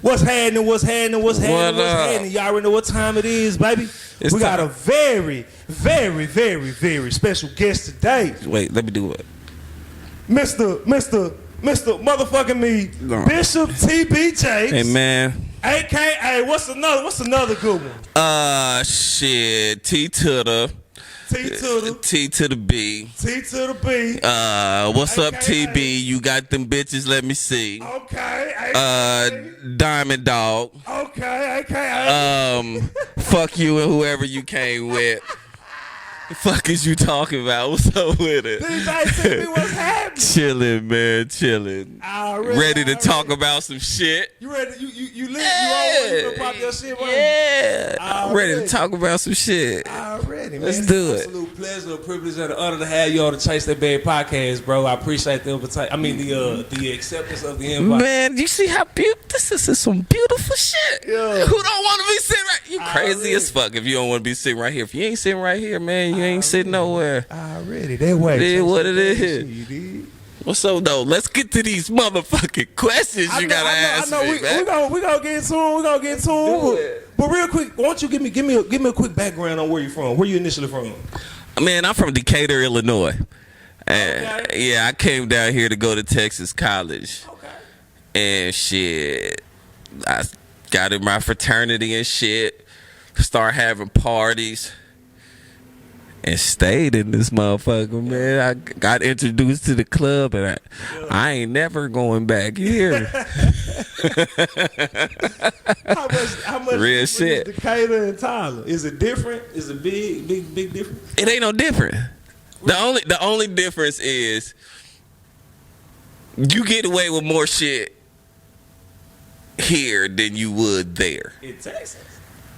What's happening? Y'all already know what time it is, baby. We got a very, very, very, very special guest today. Wait, let me do it. Mr. Motherfucking me, no. Bishop TBJ. Hey, man. AKA, what's another good one? Shit. T to the B. T to the B. What's up, TB? You got them bitches, let me see. Okay. Diamond Dog. Okay, AKA. Fuck you and whoever you came with. The fuck is you talking about? What's up with it? TB, what's happening? Chilling, man, chilling. Ready to talk about some shit. You ready? You lit? You gonna pop your shit, man? Yeah. Ready to talk about some shit. Already, man. Let's do it. Absolute pleasure, a privilege, and an honor to have you on the Chase That Bag podcast, bro. I appreciate the invitation. I mean, the acceptance of the invite. Man, you see how beautiful this is? Some beautiful shit. Yeah. Who don't want to be sitting right? You crazy as fuck if you don't want to be sitting right here. If you ain't sitting right here, man, you ain't sitting nowhere. Already, that way. It is what it is. What's up, though? Let's get to these motherfucking questions you gotta ask me, man. We gonna get to them. But real quick, why don't you give me a quick background on where you from? Where you initially from? Man, I'm from Decatur, Illinois. Okay. Yeah, I came down here to go to Texas College. Okay. And shit, I got in my fraternity and shit. Start having parties. And stayed in this motherfucker, man. I got introduced to the club, and I ain't never going back here. How much real shit. Decatur and Tyler? Is it different? Is it big difference? It ain't no different. The only difference is you get away with more shit here than you would there. In Texas.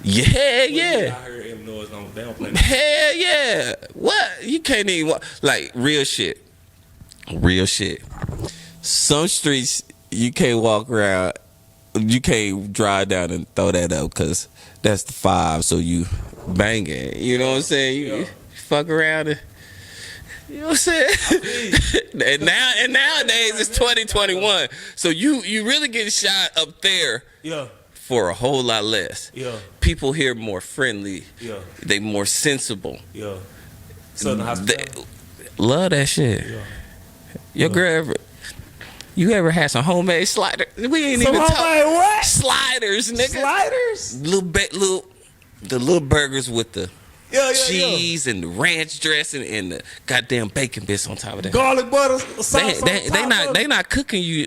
Yeah. I heard Illinois they don't play. Hell yeah. What? You can't even like real shit. Some streets you can't walk around. You can't drive down and throw that up because that's the 5. So you banging. You know what I'm saying? You fuck around and. You know what I'm saying? and nowadays it's 2021. So you really get shot up there. Yeah. For a whole lot less. Yeah. People here more friendly. Yeah. They more sensible. Yeah. Southern hospitality. Love that shit. Yeah. Your girl ever had some homemade sliders? We ain't some even talking what? Sliders, nigga. Sliders? The little burgers with the cheese and the ranch dressing and the goddamn bacon bits on top of that. Garlic butter sauce. They not cooking you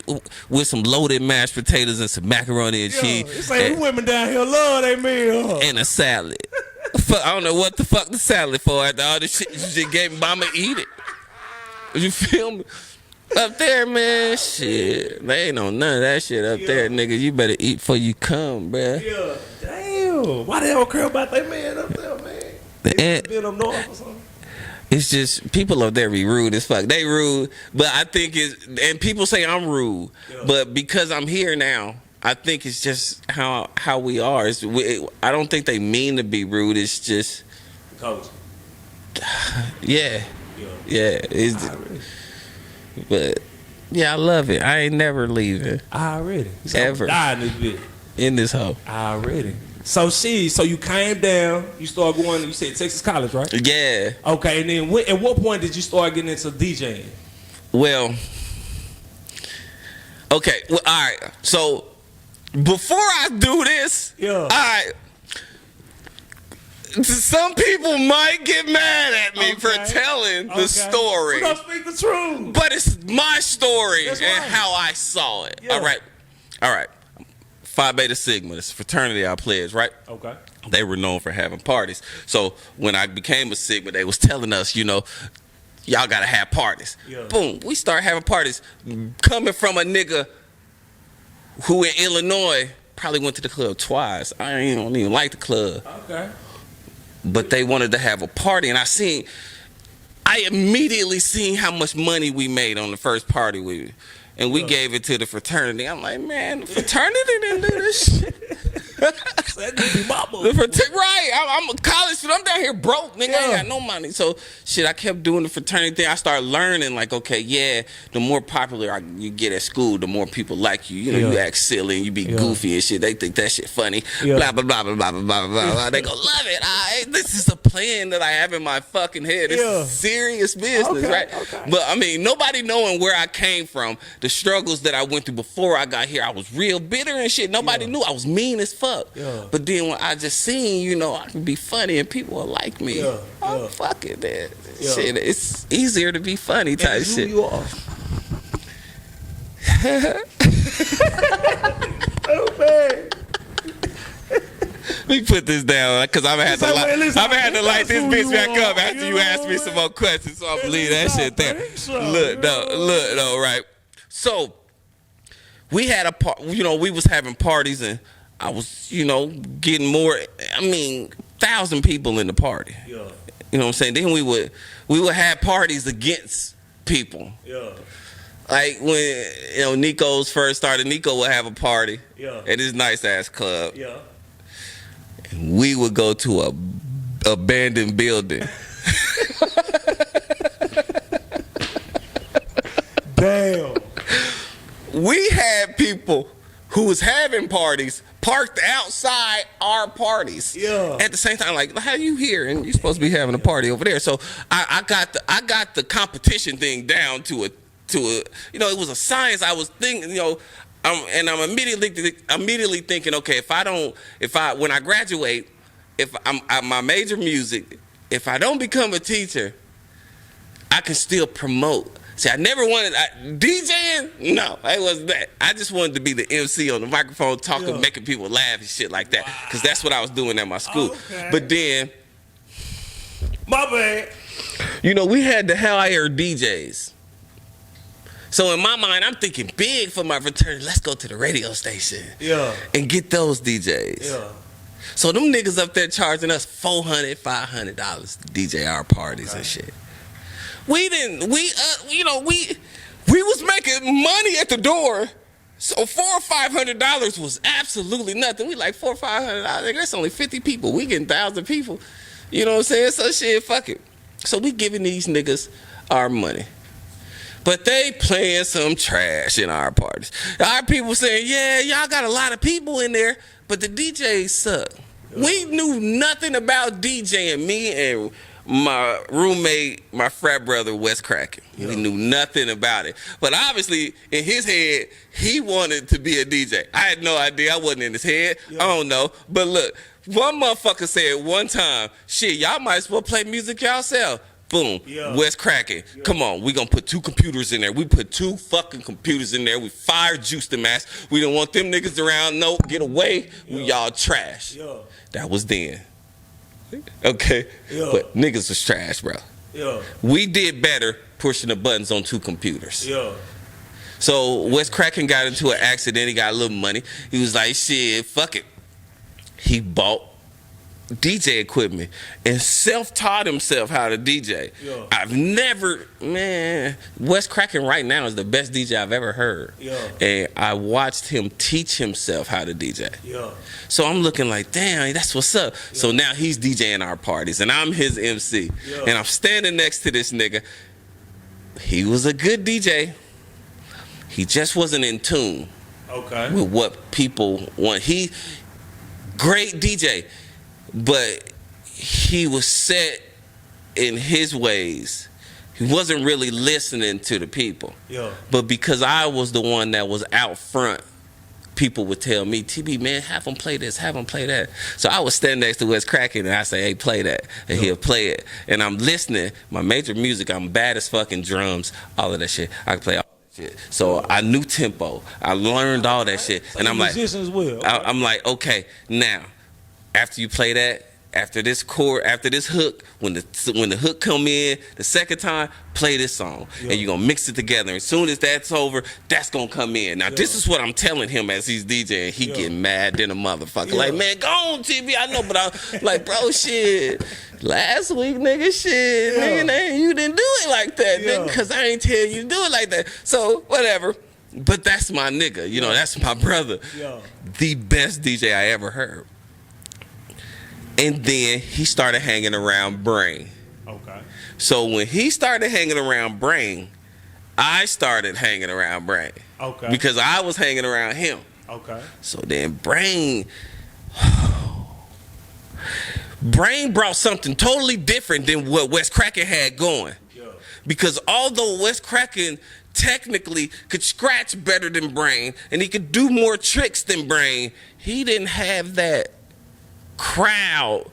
with some loaded mashed potatoes and some macaroni and cheese. It's like women down here love they meal. And a salad. I don't know what the fuck the salad for after all this shit you just gave me. I'ma eat it. You feel me? Up there, man, shit. They ain't on none of that shit up there, nigga. You better eat before you come, bruh. Yeah, damn. Why they don't care about that man up there, man? Been up north or something? It's just people up there be rude as fuck. They rude, but I think and people say I'm rude, but because I'm here now, I think it's just how we are. I don't think they mean to be rude. It's just culture. Yeah. But yeah, I love it. I ain't never leaving. Already. Ever. Die in this bitch. In this hoe. Already. So you came down, you started going, you said Texas College, right? Yeah. Okay, and then at what point did you start getting into DJing? Well, okay, all right. So before I do this, all right, some people might get mad at me for telling the story. We're gonna speak the truth. But it's my story That's and right. how I saw it. Yeah. All right. Phi Beta Sigma, this fraternity I pledged, right? Okay. They were known for having parties. So when I became a Sigma, they was telling us, y'all gotta have parties. Yeah. Boom, we start having parties. Coming from a nigga who in Illinois probably went to the club twice. I don't even like the club. Okay. But they wanted to have a party, and I immediately seen how much money we made on the first party and we gave it to the fraternity. I'm like, man, the fraternity didn't do this shit. That nigga be my boy. Right, I'm a college student. I'm down here broke, nigga. I ain't got no money. So shit, I kept doing the fraternity thing. I started learning, like, okay, yeah, the more popular you get at school, the more people like you. You know, you act silly and you be goofy and shit. They think that shit funny. Blah blah blah blah blah blah blah blah. They go love it. This is a plan that I have in my fucking head. It's serious business, right? Okay. But I mean, nobody knowing where I came from, the struggles that I went through before I got here, I was real bitter and shit. Nobody knew. I was mean as fuck. But then when I just seen, you know, I can be funny and people will like me. Fuck it, man. Shit, it's easier to be funny type shit. Who you are. Oh man. Let me put this down because I'm gonna have to light this bitch back up after you ask me some more questions. So I'm gonna leave that shit there. Look, no, right. So we had a part. You know, we was having parties and I was, you know, getting more. I mean, 1,000 people in the party. You know what I'm saying? Then we would have parties against people. Like when, you know, Nico's first started, Nico would have a party at his nice ass club. We would go to a abandoned building. Damn. We had people who was having parties parked outside our parties. At the same time, like, how you here and you supposed to be having a party over there? So I got the competition thing down to a you know, it was a science. I was thinking, you know. I'm immediately thinking, okay, when I graduate, if my major music, if I don't become a teacher, I can still promote. See, I never wanted DJing. No, it wasn't that. I just wanted to be the MC on the microphone, talking, making people laugh and shit like that, because that's what I was doing at my school. But then, my bad. You know, we had the higher DJs. So in my mind, I'm thinking big for my fraternity. Let's go to the radio station. And get those DJs. So them niggas up there charging us $400, $500 to DJ our parties and shit. We was making money at the door. So $400 or $500 was absolutely nothing. We like $400 or $500. That's only 50 people. We getting 1,000 people. You know what I'm saying? So shit, fuck it. So we giving these niggas our money. But they playing some trash in our parties. Our people saying, yeah, y'all got a lot of people in there, but the DJs suck. We knew nothing about DJing. Me and my roommate, my frat brother, Wes Kraken. We knew nothing about it. But obviously, in his head, he wanted to be a DJ. I had no idea. I wasn't in his head. I don't know. But look, one motherfucker said one time, shit, y'all might as well play music yourself. Boom. Wes Kraken. Come on, we gonna put 2 computers in there. We put 2 fucking computers in there. We fired Juice the Mask. We don't want them niggas around. No, get away. Y'all trash. That was then. Okay? But niggas was trash, bro. We did better pushing the buttons on 2 computers. So Wes Kraken got into an accident. He got a little money. He was like, shit, fuck it. He bought DJ equipment and self-taught himself how to DJ. I've never, man, Wes Kraken right now is the best DJ I've ever heard. And I watched him teach himself how to DJ. So I'm looking like, damn, that's what's up. So now he's DJing our parties and I'm his MC. And I'm standing next to this nigga. He was a good DJ. He just wasn't in tune with what people want. He, great DJ. But he was set in his ways. He wasn't really listening to the people. But because I was the one that was out front, people would tell me, TB, man, have him play this, have him play that. So I would stand next to Wes Kraken and I say, hey, play that. And he'll play it. And I'm listening. My major music, I'm bad as fucking drums, all of that shit. I can play all that shit. So I knew tempo. I learned all that shit. And I'm like, I'm like, okay, now, after you play that, after this chord, after this hook, when the hook come in the second time, play this song. And you're going to mix it together. As soon as that's over, that's going to come in. Now, this is what I'm telling him as he's DJing. He getting mad than a motherfucker. Like, man, go on, TV. I know, but I'm like, bro, shit. Last week, nigga, shit. Nigga, you didn't do it like that, nigga, because I ain't tell you to do it like that. So, whatever. But that's my nigga. You know, that's my brother. Yeah. The best DJ I ever heard. And then he started hanging around Brain. Okay. So when he started hanging around Brain, I started hanging around Brain. Okay. Because I was hanging around him. Okay. So then Brain brought something totally different than what West Kraken had going. Yeah. Because although West Kraken technically could scratch better than Brain and he could do more tricks than Brain, he didn't have that crowd.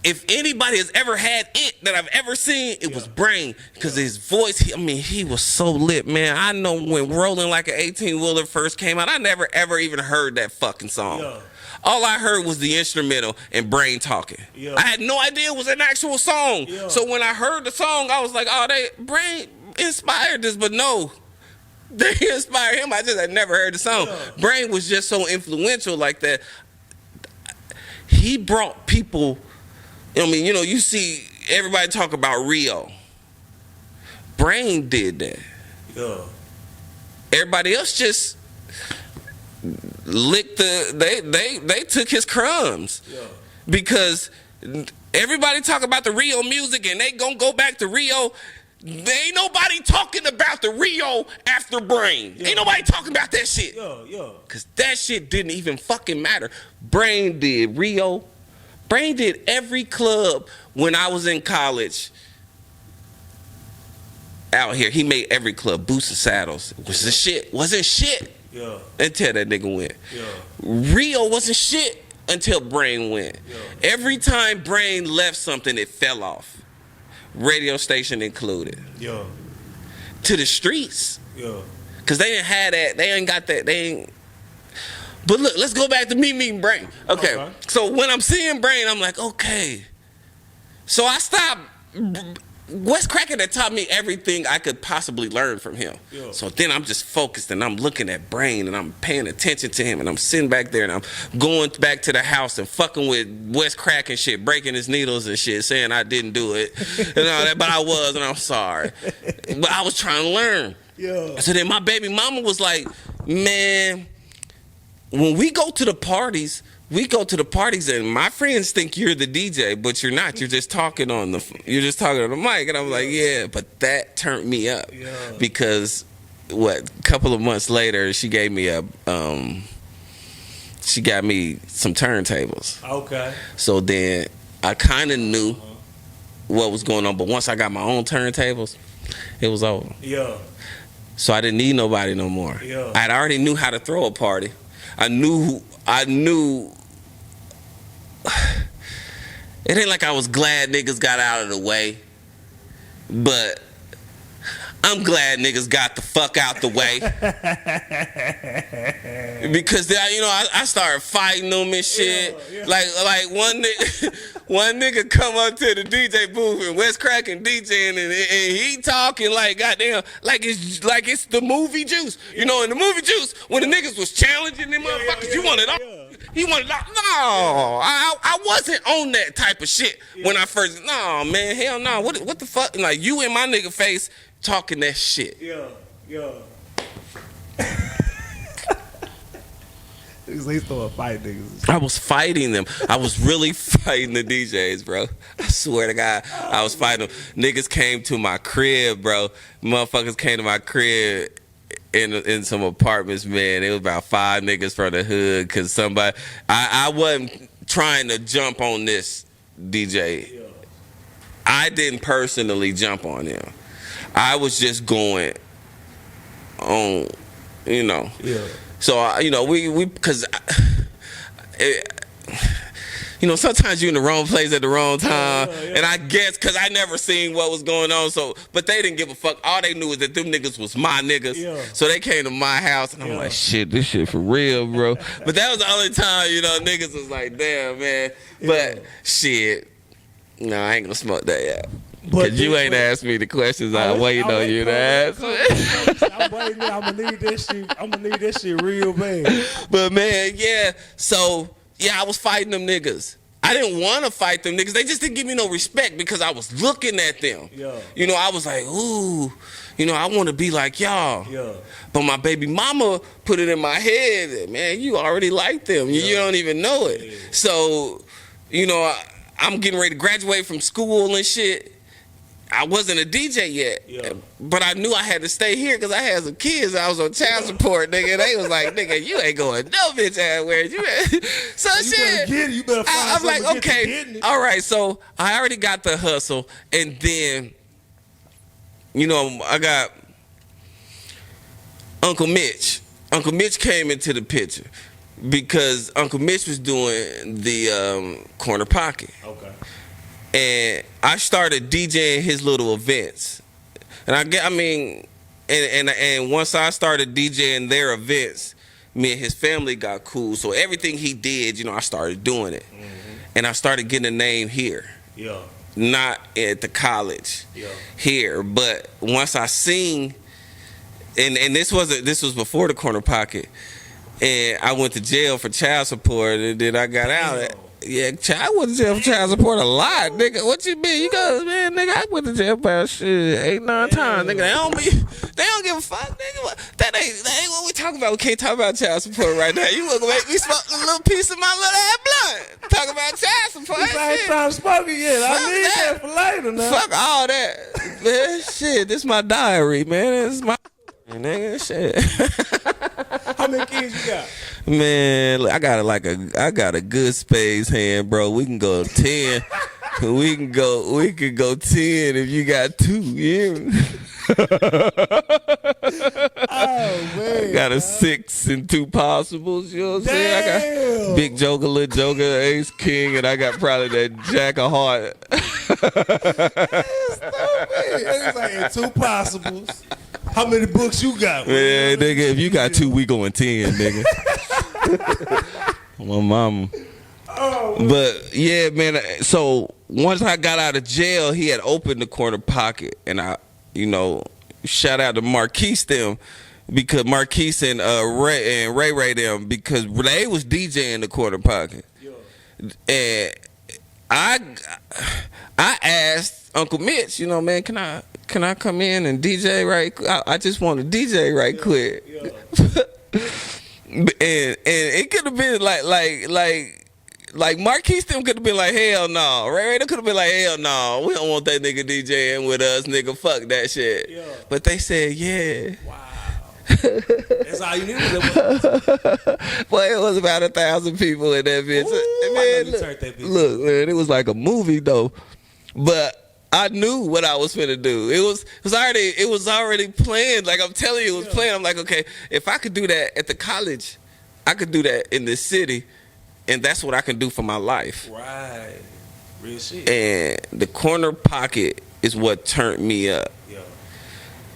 If anybody has ever had it that I've ever seen, it was Brain. Because his voice, he was so lit, man. I know when Rolling Like an 18-Wheeler first came out, I never ever even heard that fucking song. Yeah. All I heard was the instrumental and Brain talking. Yeah. I had no idea it was an actual song. Yeah. So when I heard the song, I was like, oh, Brain inspired this, but no. They inspired him. I just had never heard the song. Yeah. Brain was just so influential like that. He brought people. I mean, you know, you see everybody talk about Rio. Brain did that. Yeah. Everybody else just licked they took his crumbs. Yeah. Because everybody talk about the Rio music and they gonna go back to Rio. There ain't nobody talking about the Rio after Brain. Yeah. Ain't nobody talking about that shit. Yeah. Cause that shit didn't even fucking matter. Brain did Rio. Brain did every club when I was in college out here. He made every club. Boots and Saddles was the shit. Wasn't shit Yeah. until that nigga went. Yeah. Rio wasn't shit until Brain went. Yeah. Every time Brain left something, it fell off. Radio station included. Yeah. To the streets. Yeah. Cause they didn't have that. They ain't got that. They ain't. But look, let's go back to me meeting Brain. Okay. So when I'm seeing Brain, I'm like, okay. So I stopped. West Kraken had taught me everything I could possibly learn from him. Yeah. So then I'm just focused and I'm looking at Brain and I'm paying attention to him and I'm sitting back there and I'm going back to the house and fucking with West Kraken shit, breaking his needles and shit, saying I didn't do it and all that, but I was and I'm sorry. But I was trying to learn. Yeah. So then my baby mama was like, man, when we go to the parties and my friends think you're the DJ, but you're not. You're just talking on the mic. And I'm like, yeah, but that turned me up. Yeah. Because a couple of months later, she got me some turntables. Okay. So then I kind of knew what was going on, but once I got my own turntables, it was over. Yeah. So I didn't need nobody no more. Yeah. I already knew how to throw a party. I knew it ain't like I was glad niggas got out of the way, but I'm glad niggas got the fuck out the way. Because I started fighting them and shit. Yeah. Like one nigga come up to the DJ booth and West Kraken DJing and he talking like goddamn like it's the movie Juice. You know, in the movie Juice when the niggas was challenging them motherfuckers, you wanted all. He wanted all. No, I wasn't on that type of shit when I first. No, man, hell no. What the fuck? Like you in my nigga face talking that shit. Yeah. He's throwing fight niggas. I was fighting them. I was really fighting the DJs, bro. I swear to God, I was fighting them. Niggas came to my crib, bro. Motherfuckers came to my crib in some apartments, man. It was about 5 niggas from the hood because somebody. I wasn't trying to jump on this DJ. Yeah. I didn't personally jump on him. I was just going on, Yeah. So, we because, sometimes you're in the wrong place at the wrong time. Yeah. And I guess because I never seen what was going on. But they didn't give a fuck. All they knew was that them niggas was my niggas. Yeah. So they came to my house and I'm like, shit, this shit for real, bro. But that was the only time, niggas was like, damn, man. But shit, no, I ain't gonna smoke that yet. Because you ain't asked me the questions I'm waiting on you to ask. I'm waiting. I'm gonna need this shit real bad. But man, yeah. So yeah, I was fighting them niggas. I didn't want to fight them niggas. They just didn't give me no respect because I was looking at them. Yeah. I was like, ooh, I want to be like y'all. Yeah. But my baby mama put it in my head that, man, you already like them. You don't even know it. Yeah. So, I'm getting ready to graduate from school and shit. I wasn't a DJ yet, but I knew I had to stay here because I had some kids. I was on child support, nigga. They was like, nigga, you ain't going no bitch ass where you at. So shit. You better find I'm like, something to okay, get to all right. So I already got the hustle, and then, I got Uncle Mitch. Uncle Mitch came into the picture because Uncle Mitch was doing the corner pocket. Okay. And I started DJing his little events, and and once I started DJing their events, me and his family got cool. So everything he did, I started doing it, and I started getting a name here. Yeah. Not at the college. Yeah. Here, but once I seen, and this was before the corner pocket, and I went to jail for child support, and then I got out. Yeah, I went to jail for child support a lot, nigga. What you mean? You go, man, nigga, I went to jail for shit 8-9 times, nigga. They don't give a fuck, nigga. That ain't what we talking about. We can't talk about child support right now. You want to make me smoke a little piece of my little ass blunt. Talk about child support. I ain't trying to smoke it yet. I need that for later now. Fuck all that. Man, shit, this my diary, man. This is my nigga, shit. How many kids you got? Man, I got a good space hand, bro. We can go 10. We can go 10 if you got 2. Yeah. Oh man. I got a 6 and 2 possibles, you know what I'm saying? I got big joker, little joker, ace king, and I got probably that jack of heart. It's like 2 possibles. How many books you got? Man, nigga, if you got 2, we going 10, nigga. My mama. Oh, but yeah, man. So once I got out of jail, he had opened the corner pocket, and I, shout out to Marquise them, because Marquise and Ray them, because they was DJing the corner pocket, and I asked Uncle Mitch, man, can I come in and DJ right? I just want to DJ right quick. And it could have been like Marquise them could have been like, hell no. Ray could have been like, hell no. We don't want that nigga DJing with us, nigga. Fuck that shit. Yeah. But they said, yeah. Wow. That's all you needed. Boy, it was about 1,000 people in that bitch. Ooh, man, look, man, it was like a movie though. But I knew what I was finna do. It was already planned. Like I'm telling you, it was planned. I'm like, okay, if I could do that at the college, I could do that in this city, and that's what I can do for my life. Right. Real shit. And the corner pocket is what turned me up. Yeah.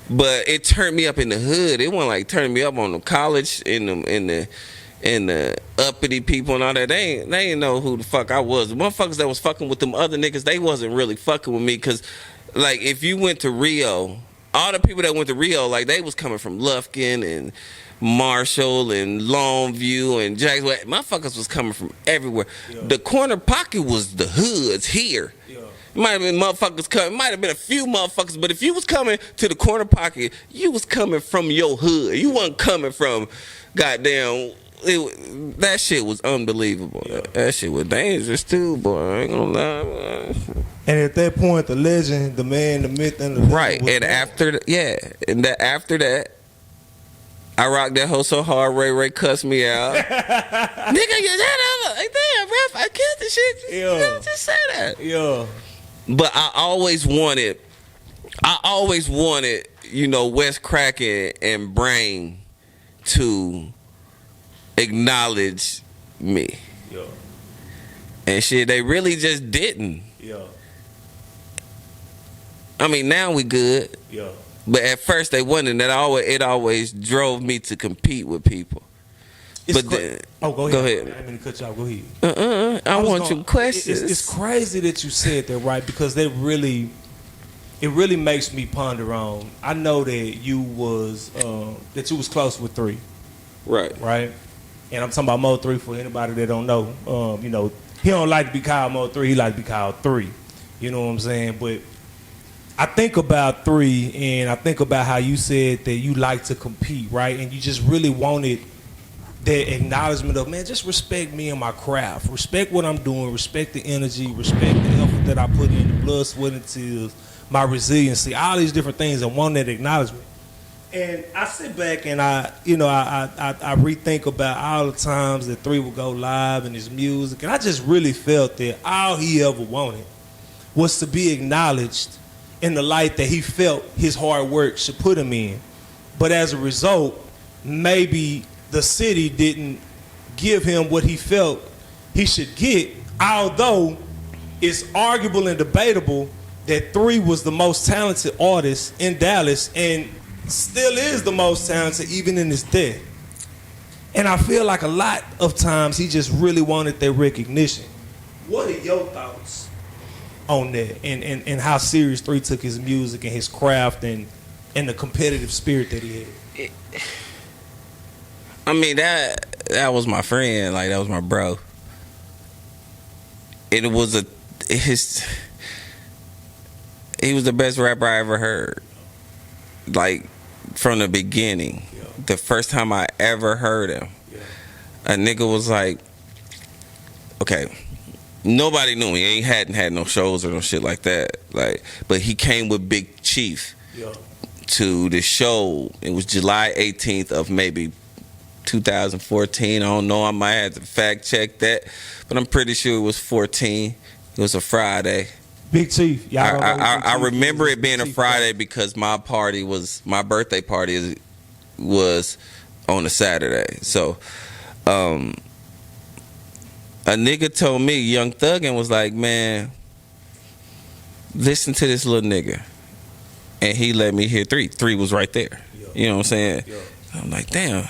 But it turned me up in the hood. It wasn't like turning me up on the college in the uppity people and all that. They ain't know who the fuck I was. The motherfuckers that was fucking with them other niggas, they wasn't really fucking with me, because like if you went to Rio, all the people that went to Rio, like they was coming from Lufkin and Marshall and Longview and Jacksonville. Motherfuckers was coming from everywhere. Yeah. The corner pocket was the hoods here. Yeah. It might have been motherfuckers coming. It might have been a few motherfuckers, but if you was coming to the corner pocket, you was coming from your hood. You wasn't coming from goddamn. That shit was unbelievable. Yeah. That shit was dangerous too, boy. I ain't gonna lie. Boy. And at that point, the legend, the man, the myth, and the legend right. And after that, I rocked that hoe so hard, Ray cussed me out. Nigga, you that like damn, ref, I killed the shit. Yeah. Just say that. Yeah. But I always wanted, Wes Kraken and Brain to acknowledge me. Yeah. And shit, they really just didn't. Yeah. I mean, now we good. Yeah. But at first they wasn't. It always drove me to compete with people. Go ahead. Go ahead. I didn't mean to cut you off. Go ahead. I want your questions. It's crazy that you said that, right? Because it really makes me ponder on. I know that you was close with 3. Right. Right. And I'm talking about MO3 for anybody that don't know. He don't like to be called MO3. He like to be called 3. You know what I'm saying? But I think about 3, and I think about how you said that you like to compete, right? And you just really wanted that acknowledgement of, man, just respect me and my craft. Respect what I'm doing. Respect the energy. Respect the effort that I put in, the blood, sweat, and tears, my resiliency, all these different things, and want that acknowledgement. And I sit back and I rethink about all the times that 3 would go live and his music, and I just really felt that all he ever wanted was to be acknowledged in the light that he felt his hard work should put him in. But as a result, maybe the city didn't give him what he felt he should get, although it's arguable and debatable that 3 was the most talented artist in Dallas and still is the most talented even in his death. And I feel like a lot of times he just really wanted that recognition. What are your thoughts on that, and how serious 3 took his music and his craft and the competitive spirit that he had? I mean, that was my friend, like that was my bro. He was the best rapper I ever heard. Like from the beginning. Yeah. The first time I ever heard him. Yeah. A nigga was like, okay, nobody knew him. He hadn't had no shows or no shit like that. Like, but he came with Big Chief to the show. It was July 18th of maybe 2014. I don't know. I might have to fact check that, but I'm pretty sure it was 14. It was a Friday. Big Chief. I remember it being a Friday because my birthday party was on a Saturday. So, a nigga told me, Young Thug, and was like, man, listen to this little nigga. And he let me hear 3. 3 was right there. You know what I'm saying? I'm like, damn,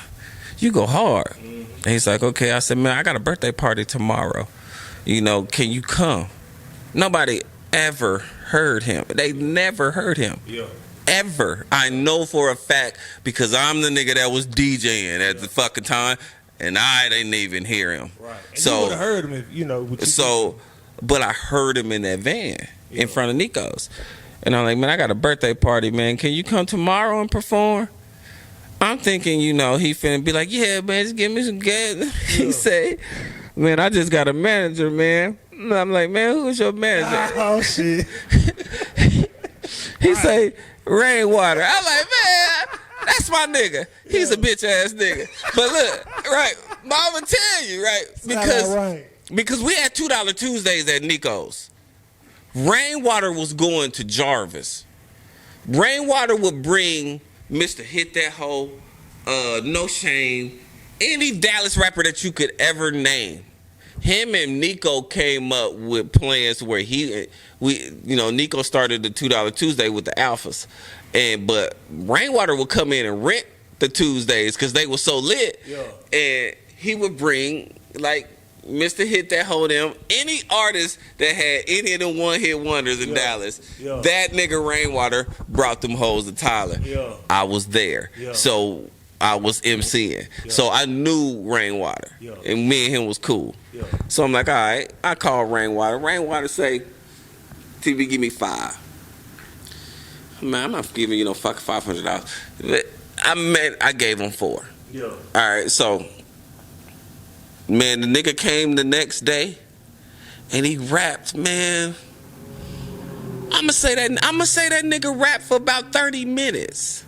you go hard. And he's like, okay. I said, man, I got a birthday party tomorrow. You know, can you come? Nobody ever heard him. They never heard him. Ever. I know for a fact because I'm the nigga that was DJing at the fucking time, and I didn't even hear him. Right. And so you would have heard him if but I heard him in that van in front of Nico's, and I'm like, man, I got a birthday party, man. Can you come tomorrow and perform? I'm thinking, he finna be like, yeah, man, just give me some gas. He say, man, I just got a manager, man. And I'm like, man, who's your manager? Oh, shit. He say, Rainwater. I'm like, man, that's my nigga. He's a bitch ass nigga. But look, right, Mama tell you, right, because we had $2 Tuesdays at Nico's. Rainwater was going to Jarvis. Rainwater would bring Mr. Hit That Hoe, No Shame, any Dallas rapper that you could ever name. Him and Nico came up with plans where Nico started the $2 Tuesday with the Alphas, but Rainwater would come in and rent the Tuesdays because they were so lit, and he would bring like Mr. Hit That Hoe them, any artist that had any of them one-hit wonders in Dallas, that nigga Rainwater brought them hoes to Tyler. I was there, so I was MCing, so I knew Rainwater, and me and him was cool. So I'm like, all right, I call Rainwater. Rainwater say, TB, give me 5. Man, I'm not giving you no fucking $500. I gave him 4. All right, so man, the nigga came the next day, and he rapped, man. I'ma say that nigga rapped for about 30 minutes.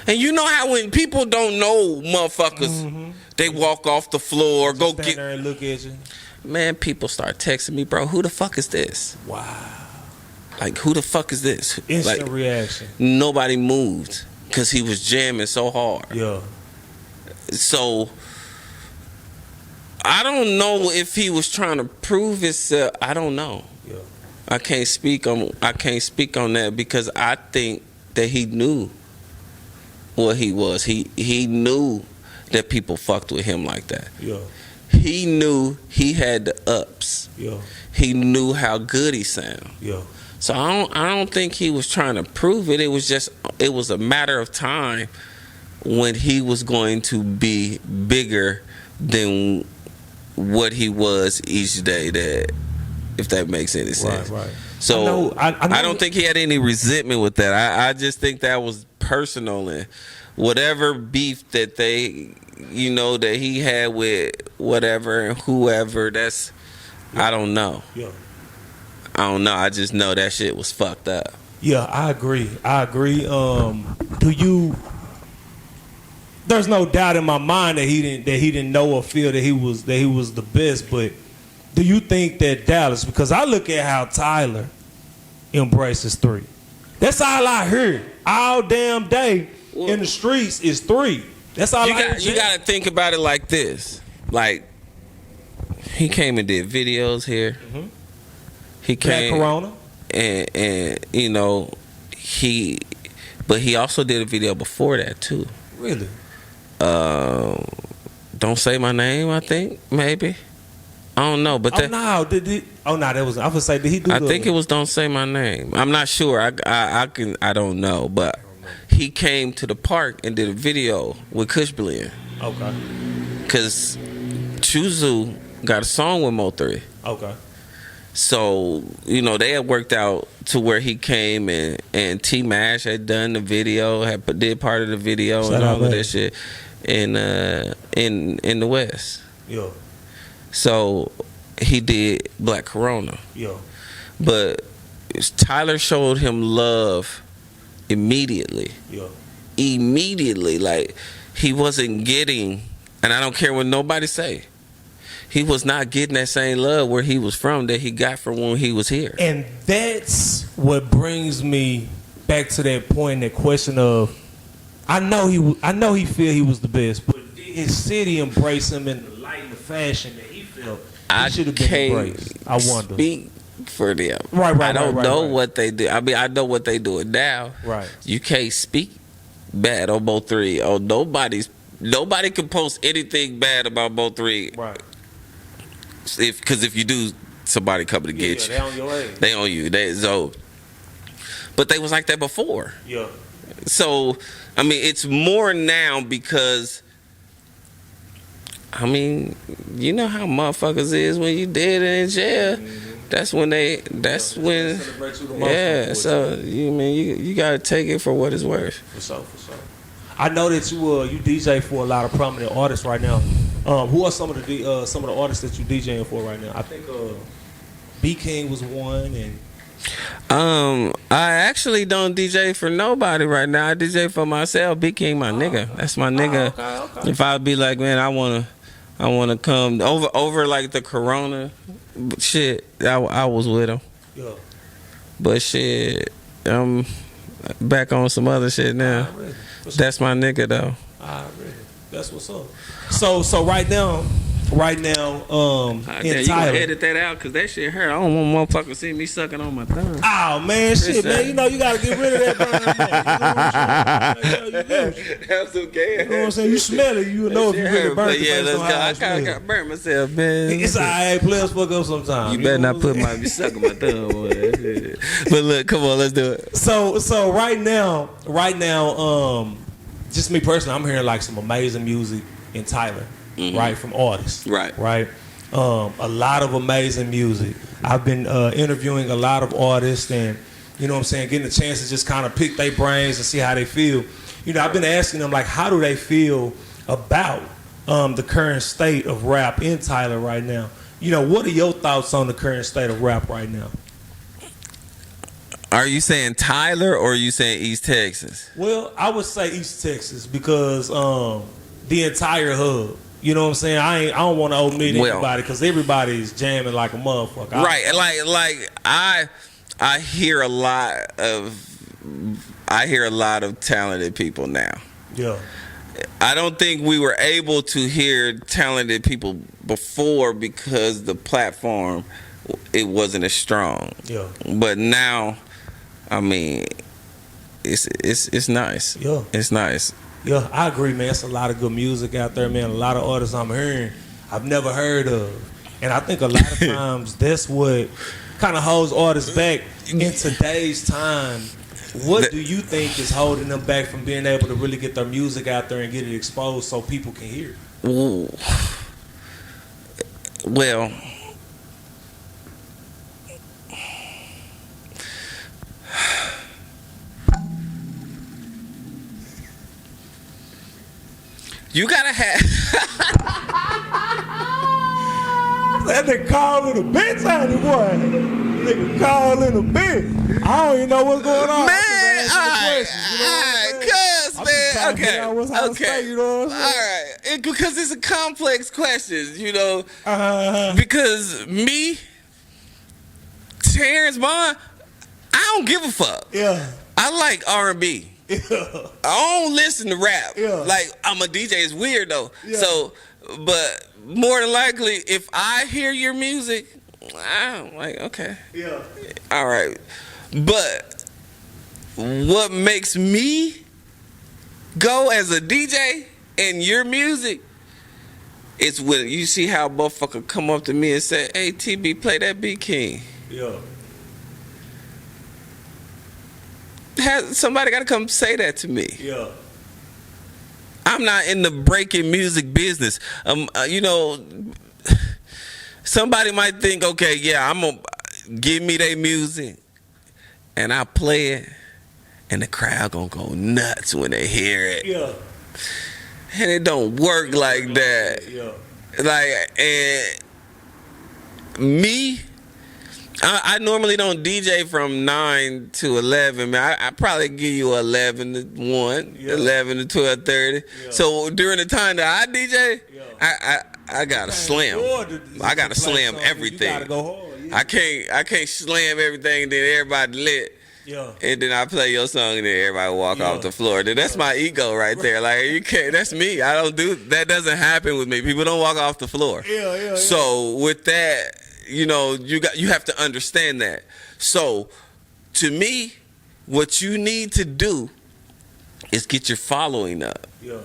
And you know how when people don't know motherfuckers, they walk off the floor, go get there and look at you. Man, people start texting me, bro, who the fuck is this? Wow. Like, who the fuck is this? Instant reaction. Nobody moved because he was jamming so hard. So I don't know if he was trying to prove himself. I don't know. I can't speak on that because I think that he knew what he was. He knew that people fucked with him like that. He knew he had the ups. He knew how good he sounded. So I don't think he was trying to prove it. It was a matter of time when he was going to be bigger than what he was each day. That, if that makes any sense. Right. So I know I don't think he had any resentment with that. I just think that was personal, and whatever beef that they, you know, that he had with whatever and whoever, that's, I don't know. Yeah. I don't know. I just know that shit was fucked up. Yeah, I agree. Do you? There's no doubt in my mind that he didn't know or feel that he was the best. But do you think that Dallas? Because I look at how Tyler embraces 3. That's all I heard all damn day in the streets is 3. That's all I heard. You got to think about it like this. Like, he came and did videos here. Mm-hmm. He came Black Corona. And you know, he also did a video before that too. Really? Don't Say My Name, I think, maybe. I don't know, but that was. I was say, did he do? I think it was Don't Say My Name. I'm not sure. I don't know, but he came to the park and did a video with Kush Blend. Okay. Cause Chuzu got a song with MO3. Okay. So, you know, they had worked out to where he came and T Mash had done the video, did part of the video. Shout and all of that shit in the West. Yeah. So he did Black Corona. Yeah. But Tyler showed him love immediately. Yeah. Immediately. Like, he wasn't getting, and I don't care what nobody say, he was not getting that same love where he was from that he got from when he was here. And that's what brings me back to that point, that question of, I know he feel he was the best, but did his city embrace him in the light and the fashion that he felt he should have been embraced? I wonder. Speak for them. Right. I don't know what they do. I mean, I know what they doing now. Right. You can't speak bad on MO3. Oh, nobody can post anything bad about MO3. Right. Because if you do, somebody coming to get you. They on your ass. They on you. But they was like that before. Yeah. So, I mean, it's more now because, I mean, you know how motherfuckers is when you dead and in jail. Mm-hmm. That's when. Yeah. So you gotta take it for what it's worth. For sure. I know that you DJ for a lot of prominent artists right now. Who are some of the artists that you DJing for right now? I think B King was one, and I actually don't DJ for nobody right now. I DJ for myself. B King, my nigga. That's my nigga. Okay. If I'd be like, man, I wanna come over like the Corona shit, I was with him. Yeah. But shit, I'm back on some other shit now. That's my nigga though. That's what's up. So right now, in you Tyler, gonna edit that out because that shit hurt. I don't want motherfuckers see me sucking on my thumb. Oh man, shit, man. You know you gotta get rid of that burn. That's okay. You know what I'm saying? You smell it, you know if you really burnt it. Yeah, let's go. I kind of got burnt myself, man. It's alright. Players fuck up sometimes. You better not be sucking my thumb on that shit. But look, come on, let's do it. So right now, just me personally, I'm hearing like some amazing music in Tyler. Mm-hmm. Right, from artists. Right. A lot of amazing music. I've been interviewing a lot of artists, and you know what I'm saying, getting a chance to just kind of pick their brains and see how they feel. You know, I've been asking them like, how do they feel about the current state of rap in Tyler right now? You know, what are your thoughts on the current state of rap right now? Are you saying Tyler or are you saying East Texas? Well, I would say East Texas because the entire hub. You know what I'm saying? I don't want to omit anybody because everybody's jamming like a motherfucker. Right. Like I hear a lot of talented people now. Yeah. I don't think we were able to hear talented people before because the platform, it wasn't as strong. Yeah. But now, I mean, it's nice. Yeah. It's nice. Yeah, I agree, man. It's a lot of good music out there, man. A lot of artists I'm hearing I've never heard of. And I think a lot of times that's what kind of holds artists back in today's time. What do you think is holding them back from being able to really get their music out there and get it exposed so people can hear it? Ooh. Well, You gotta have. That nigga calling a bitch, ain't it, boy? Nigga calling a bitch. I don't even know what's going on. Man, alright, cuz, man, okay, you know what I'm saying? Alright, because it's a complex question, you know, because me, Terrence Bond, I don't give a fuck. Yeah. I like R&B. Yeah. I don't listen to rap. Yeah. Like, I'm a DJ, it's weird though. Yeah. So, but more than likely, if I hear your music, I'm like, okay. Yeah. All right. But what makes me go as a DJ and your music, it's when you see how a motherfucker come up to me and say, hey, TB, play that B King. Yeah. Somebody got to come say that to me. Yeah. I'm not in the breaking music business. You know, somebody might think, okay, yeah, I'm gonna give me their music, and I play it, and the crowd gonna go nuts when they hear it. Yeah. And it don't work like that. Yeah. Like, and me, I normally don't DJ from 9 to 11, man. I probably give you 11 to 1, Yeah. 11 to 12:30. Yeah. So during the time that I DJ, Yeah. I gotta slam. I gotta slam everything. You gotta go hard. Yeah. I can't slam everything and then everybody lit. Yeah. And then I play your song and then everybody walk off the floor. Then that's my ego right there. Like, you can't, that's me. I don't do, that doesn't happen with me. People don't walk off the floor. Yeah. So with that, you know, you have to understand that. So to me, what you need to do is get your following up. Yeah.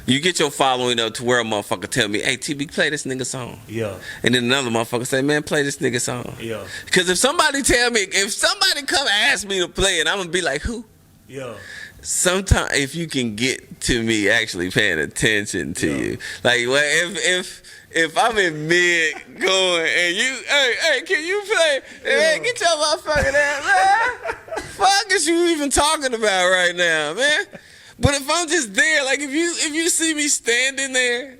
You get your following up to where a motherfucker tell me, hey, TB, play this nigga song. Yeah. And then another motherfucker say, man, play this nigga song. Yeah. Because if somebody come ask me to play it, I'm going to be like, who? Yeah. Sometimes if you can get to me actually paying attention to you. Like, well, if I'm in mid going and you, hey, can you play? Hey, get your motherfucking ass, man. Fuck is you even talking about right now, man? But if I'm just there, like if you see me standing there,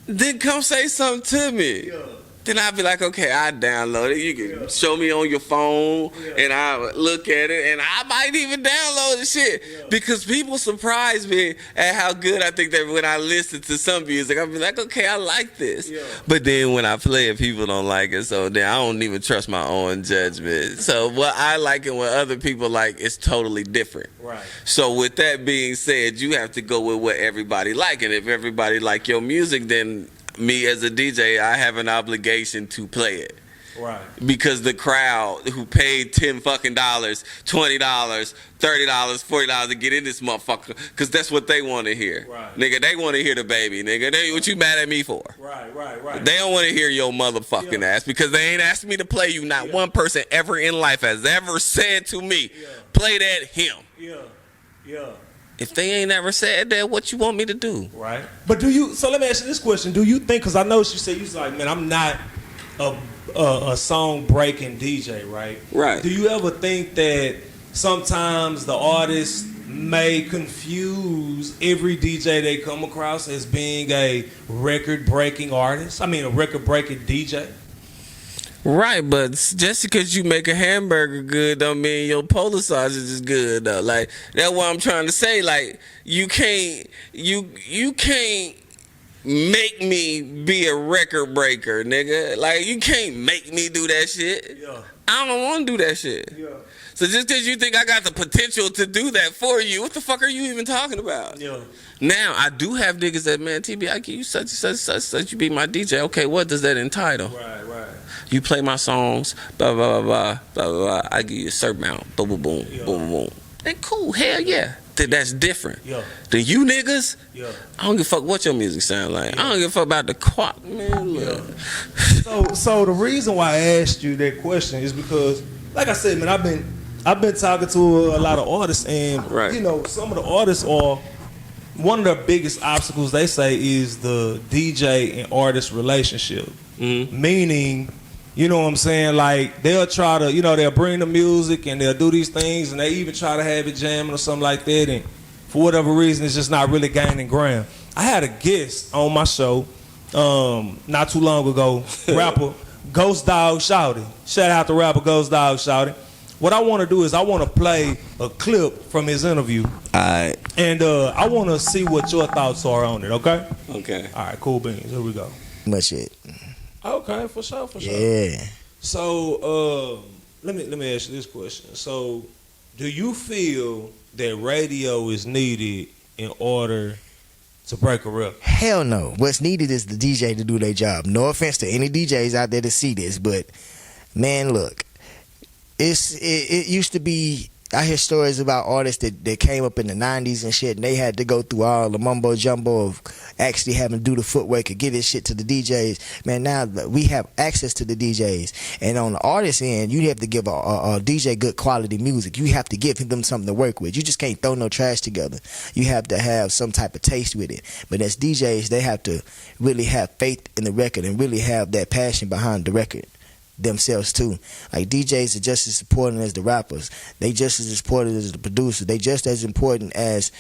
then come say something to me. Yeah. Then I'll be like, okay, I download it. You can show me on your phone, and I look at it, and I might even download the shit. Yeah. Because people surprise me at how good I think that when I listen to some music, I'll be like, okay, I like this. Yeah. But then when I play it, people don't like it, so then I don't even trust my own judgment. So what I like and what other people like is totally different. Right. So with that being said, you have to go with what everybody like, and if everybody like your music, then me as a DJ, I have an obligation to play it. Right. Because the crowd who paid $10 fucking $20, $30, $40 to get in this motherfucker, because that's what they want to hear. Right. Nigga, they want to hear the baby, nigga. What you mad at me for? Right. They don't want to hear your motherfucking ass because they ain't asked me to play you. Not one person ever in life has ever said to me, play that him. Yeah. If they ain't ever said that, what you want me to do? Right. But so let me ask you this question. Do you think, because I know she said, you was like, man, I'm not a song breaking DJ, right? Right. Do you ever think that sometimes the artists may confuse every DJ they come across as being a record breaking artist? I mean, a record breaking DJ? Right, but just because you make a hamburger good don't mean your polar sausage is good though. Like, that's what I'm trying to say. Like, you can't make me be a record breaker, nigga. Like, you can't make me do that shit. Yeah. I don't want to do that shit. Yeah. So just because you think I got the potential to do that for you, what the fuck are you even talking about? Yeah. Now, I do have niggas that, man, TB, I give you such and such, you be my DJ. Okay, what does that entitle? Right. You play my songs, blah, blah, blah, blah, blah, blah, blah. I give you a certain amount, boom, boom, boom, Yeah. boom, boom. And cool, hell yeah. That's different. Yeah. Than you niggas, Yeah. I don't give a fuck what your music sound like. I don't give a fuck about the quality, man. Look. So the reason why I asked you that question is because, like I said, man, I've been talking to a lot of artists, and Right. you know, some of the artists are, one of the biggest obstacles they say is the DJ and artist relationship. Mm-hmm. Meaning, you know what I'm saying? Like, they'll try to, they'll bring the music and they'll do these things, and they even try to have it jamming or something like that. And for whatever reason, it's just not really gaining ground. I had a guest on my show not too long ago, rapper Ghost Dog Shouty. Shout out to rapper Ghost Dog Shouty. What I want to do is I want to play a clip from his interview. All right. And I want to see what your thoughts are on it, okay? Okay. All right, cool beans. Here we go. Much it. Okay, for sure, for sure. Yeah. So, let me ask you this question. So, do you feel that radio is needed in order to break a record? Hell no. What's needed is the DJ to do their job. No offense to any DJs out there to see this, but man, look, it used to be. I hear stories about artists that came up in the 90s and shit, and they had to go through all the mumbo jumbo of actually having to do the footwork and get this shit to the DJs. Man, now we have access to the DJs. And on the artist end, you have to give a DJ good quality music. You have to give them something to work with. You just can't throw no trash together. You have to have some type of taste with it. But as DJs, they have to really have faith in the record and really have that passion behind the record themselves too. Like DJs are just as important as the rappers. They just as important as the producers. They just as important as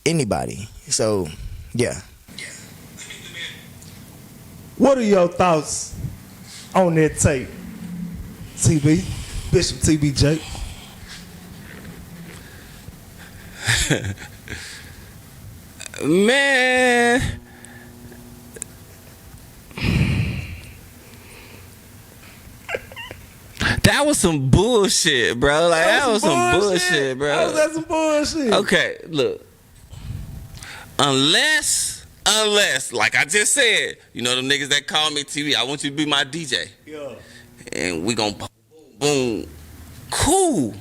anybody. So, yeah. What are your thoughts on that tape, TB? Bishop TBJ. Man, that was some bullshit, bro. Like that was some bullshit, bro. That's some bullshit. Okay, look. Unless, like I just said, you know them niggas that call me TV, I want you to be my DJ. Yeah. And we gon' boom, boom. Cool.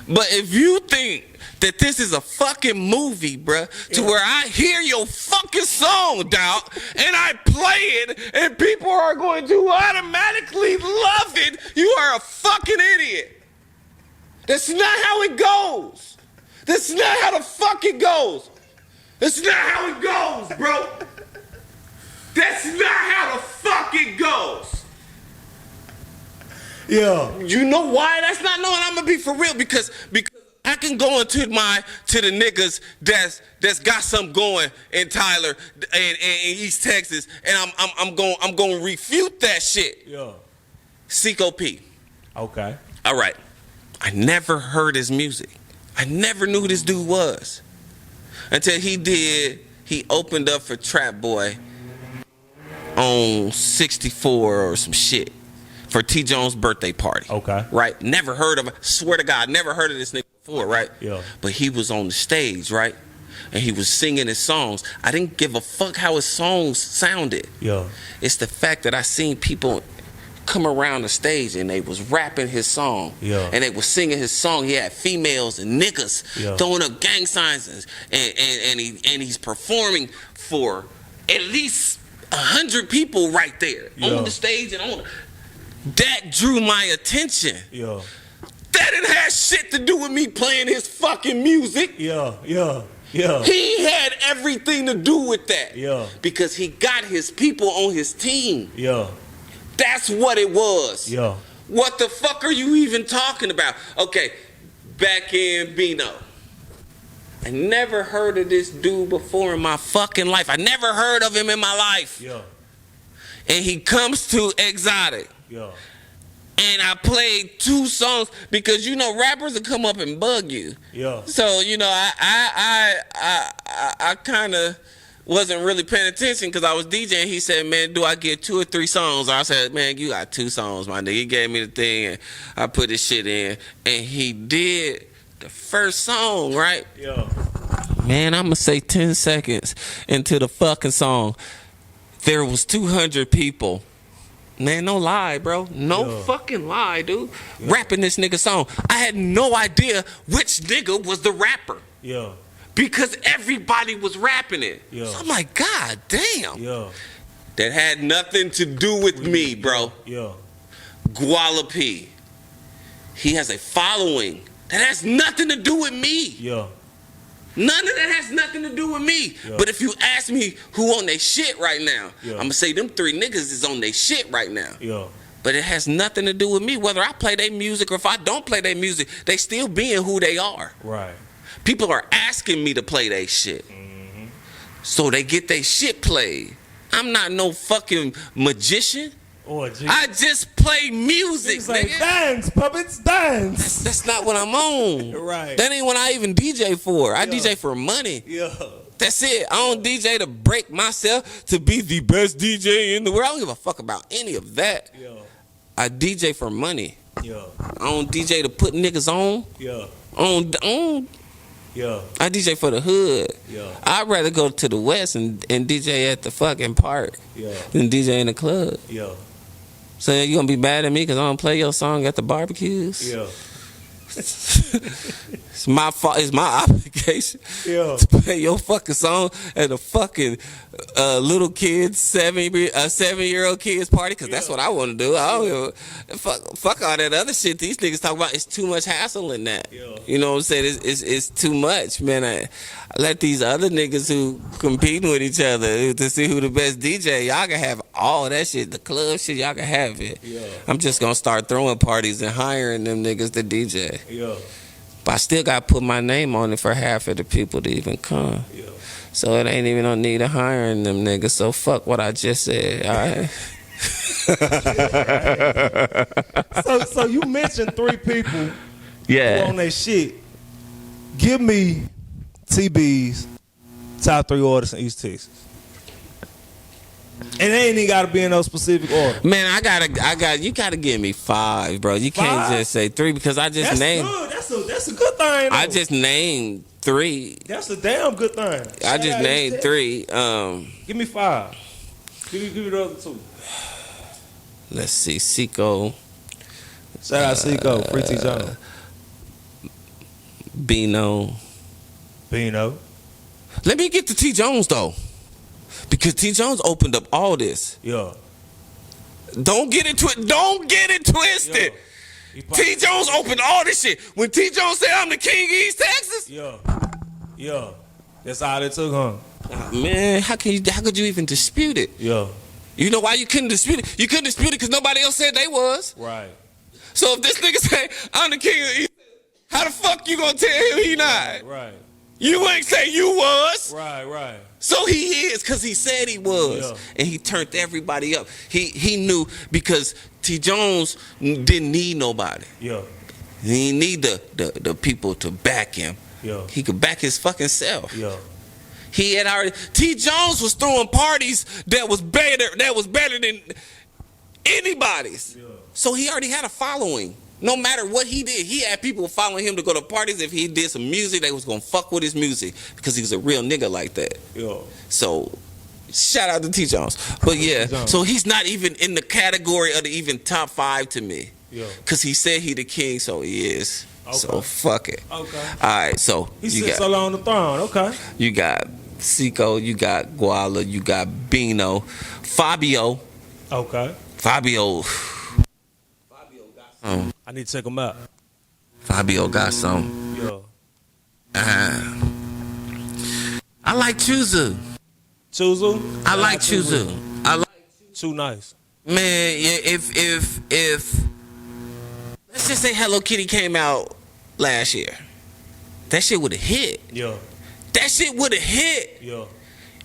But if you think that this is a fucking movie, bruh, to where I hear your fucking song, dog, and I play it, and people are going to automatically love it, you are a fucking idiot. That's not how it goes. That's not how the fuck it goes. That's not how it goes, bro. That's not how the fuck it goes. Yeah. You know why that's not knowing? I'm gonna be for real because I can go into the niggas that's got something going in Tyler and East Texas, and I'm going to refute that shit. Yeah. Seco P. Okay. All right. I never heard his music. I never knew who this dude was until he opened up for Trap Boy on 64 or some shit for T Jones' birthday party. Okay. Right? Never heard of, swear to God, never heard of this nigga before, right? Yeah. But he was on the stage, right? And he was singing his songs. I didn't give a fuck how his songs sounded. Yeah. It's the fact that I seen people come around the stage and they was rapping his song. Yeah. And they was singing his song. He had females and niggas throwing up gang signs and he's performing for at least 100 people right there on the stage and on. That drew my attention. Yeah. That didn't have shit to do with me playing his fucking music. Yeah. He had everything to do with that. Yeah. Because he got his people on his team. Yeah. That's what it was. Yeah. What the fuck are you even talking about? Okay, back in Bino. I never heard of this dude before in my fucking life. I never heard of him in my life. Yeah. And he comes to Exotic. Yeah. And I played 2 songs because you know rappers will come up and bug you. Yeah. So you know I kind of wasn't really paying attention because I was DJing. He said, "Man, do I get 2 or 3 songs?" I said, "Man, you got 2 songs, my nigga." He gave me the thing and I put this shit in, and he did the first song right. Yeah. Man, I'm gonna say 10 seconds into the fucking song, there was 200 people. Man, no lie, bro. No fucking lie, dude. Rapping this nigga song. I had no idea which nigga was the rapper. Yeah. Because everybody was rapping it. Yeah. So I'm like, God damn. Yeah. That had nothing to do with me, bro. Yeah. Guala P. He has a following. That has nothing to do with me. Yeah. None of that has nothing to do with me. Yeah. But if you ask me who on they shit right now, Yeah. I'm going to say them 3 niggas is on they shit right now. Yeah. But it has nothing to do with me. Whether I play their music or if I don't play their music, they still being who they are. Right. People are asking me to play they shit. So they get their shit played. I'm not no fucking magician. I just play music, He's like, nigga. dance, puppets, dance. That's not what I'm on. Right. That ain't what I even DJ for. I DJ for money. Yeah. That's it. I don't DJ to break myself to be the best DJ in the world. I don't give a fuck about any of that. Yeah. I DJ for money. Yeah. I don't DJ to put niggas on. Yeah. Yeah. I DJ for the hood. Yeah. I'd rather go to the West and DJ at the fucking park than DJ in the club. Yeah. So you gonna be mad at me because I don't play your song at the barbecues? Yeah. It's my fault. It's my obligation to play your fucking song at a fucking little kid's 7-year-old kid's party because that's what I want to do. I don't give a fuck all that other shit these niggas talk about. It's too much hassle in that. You know what I'm saying? It's too much, man. I let these other niggas who competing with each other to see who the best DJ. Y'all can have all that shit. The club shit, y'all can have it. I'm just gonna start throwing parties and hiring them niggas to DJ. But I still got to put my name on it for half of the people to even come. So it ain't even no need of hiring them niggas. So fuck what I just said, all right? So you mentioned 3 people who Yeah. on that shit. Give me TB's top 3 artists in East Texas. And they ain't even got to be in no specific order. Man, you gotta give me 5, bro. You can't 5? just say 3 because I just That's named. good. That's a good thing, though. I just named 3. That's a damn good thing. I just named 3. Give me 5. Give me the other 2. Let's see, Seco, Shout out Seco, Free T Jones. Bino. Let me get to T Jones though, because T Jones opened up all this. Don't get it twisted. T Jones opened all this shit. When T Jones said I'm the king of East Texas. That's all it took, huh? Man, how could you even dispute it? You know why you couldn't dispute it? You couldn't dispute it because nobody else said they was. Right. So if this nigga say I'm the king of East Texas, how the fuck you gonna tell him he not? Right. You ain't say you was. Right. So he is, because he said he was. And he turned everybody up. He knew, because T Jones didn't need nobody. He didn't need the people to back him. He could back his fucking self. He had already. T Jones was throwing parties that was better than anybody's. So he already had a following. No matter what he did, he had people following him to go to parties. If he did some music, they was gonna fuck with his music because he's a real nigga like that. So shout out to T Jones. But yeah, so he's not even in the category of the even top 5 to me. Cause he said he the king, so he is. So fuck it. Alright, so he sits alone on the throne. You got Seco, you got Guala, you got Bino, Fabio. Fabio got some. I need to check him out. Fabio got some. I like Chuzu. I like Chuzu. I like Too nice. Man, if let's just say Hello Kitty came out last year, that shit would have hit. That shit would have hit.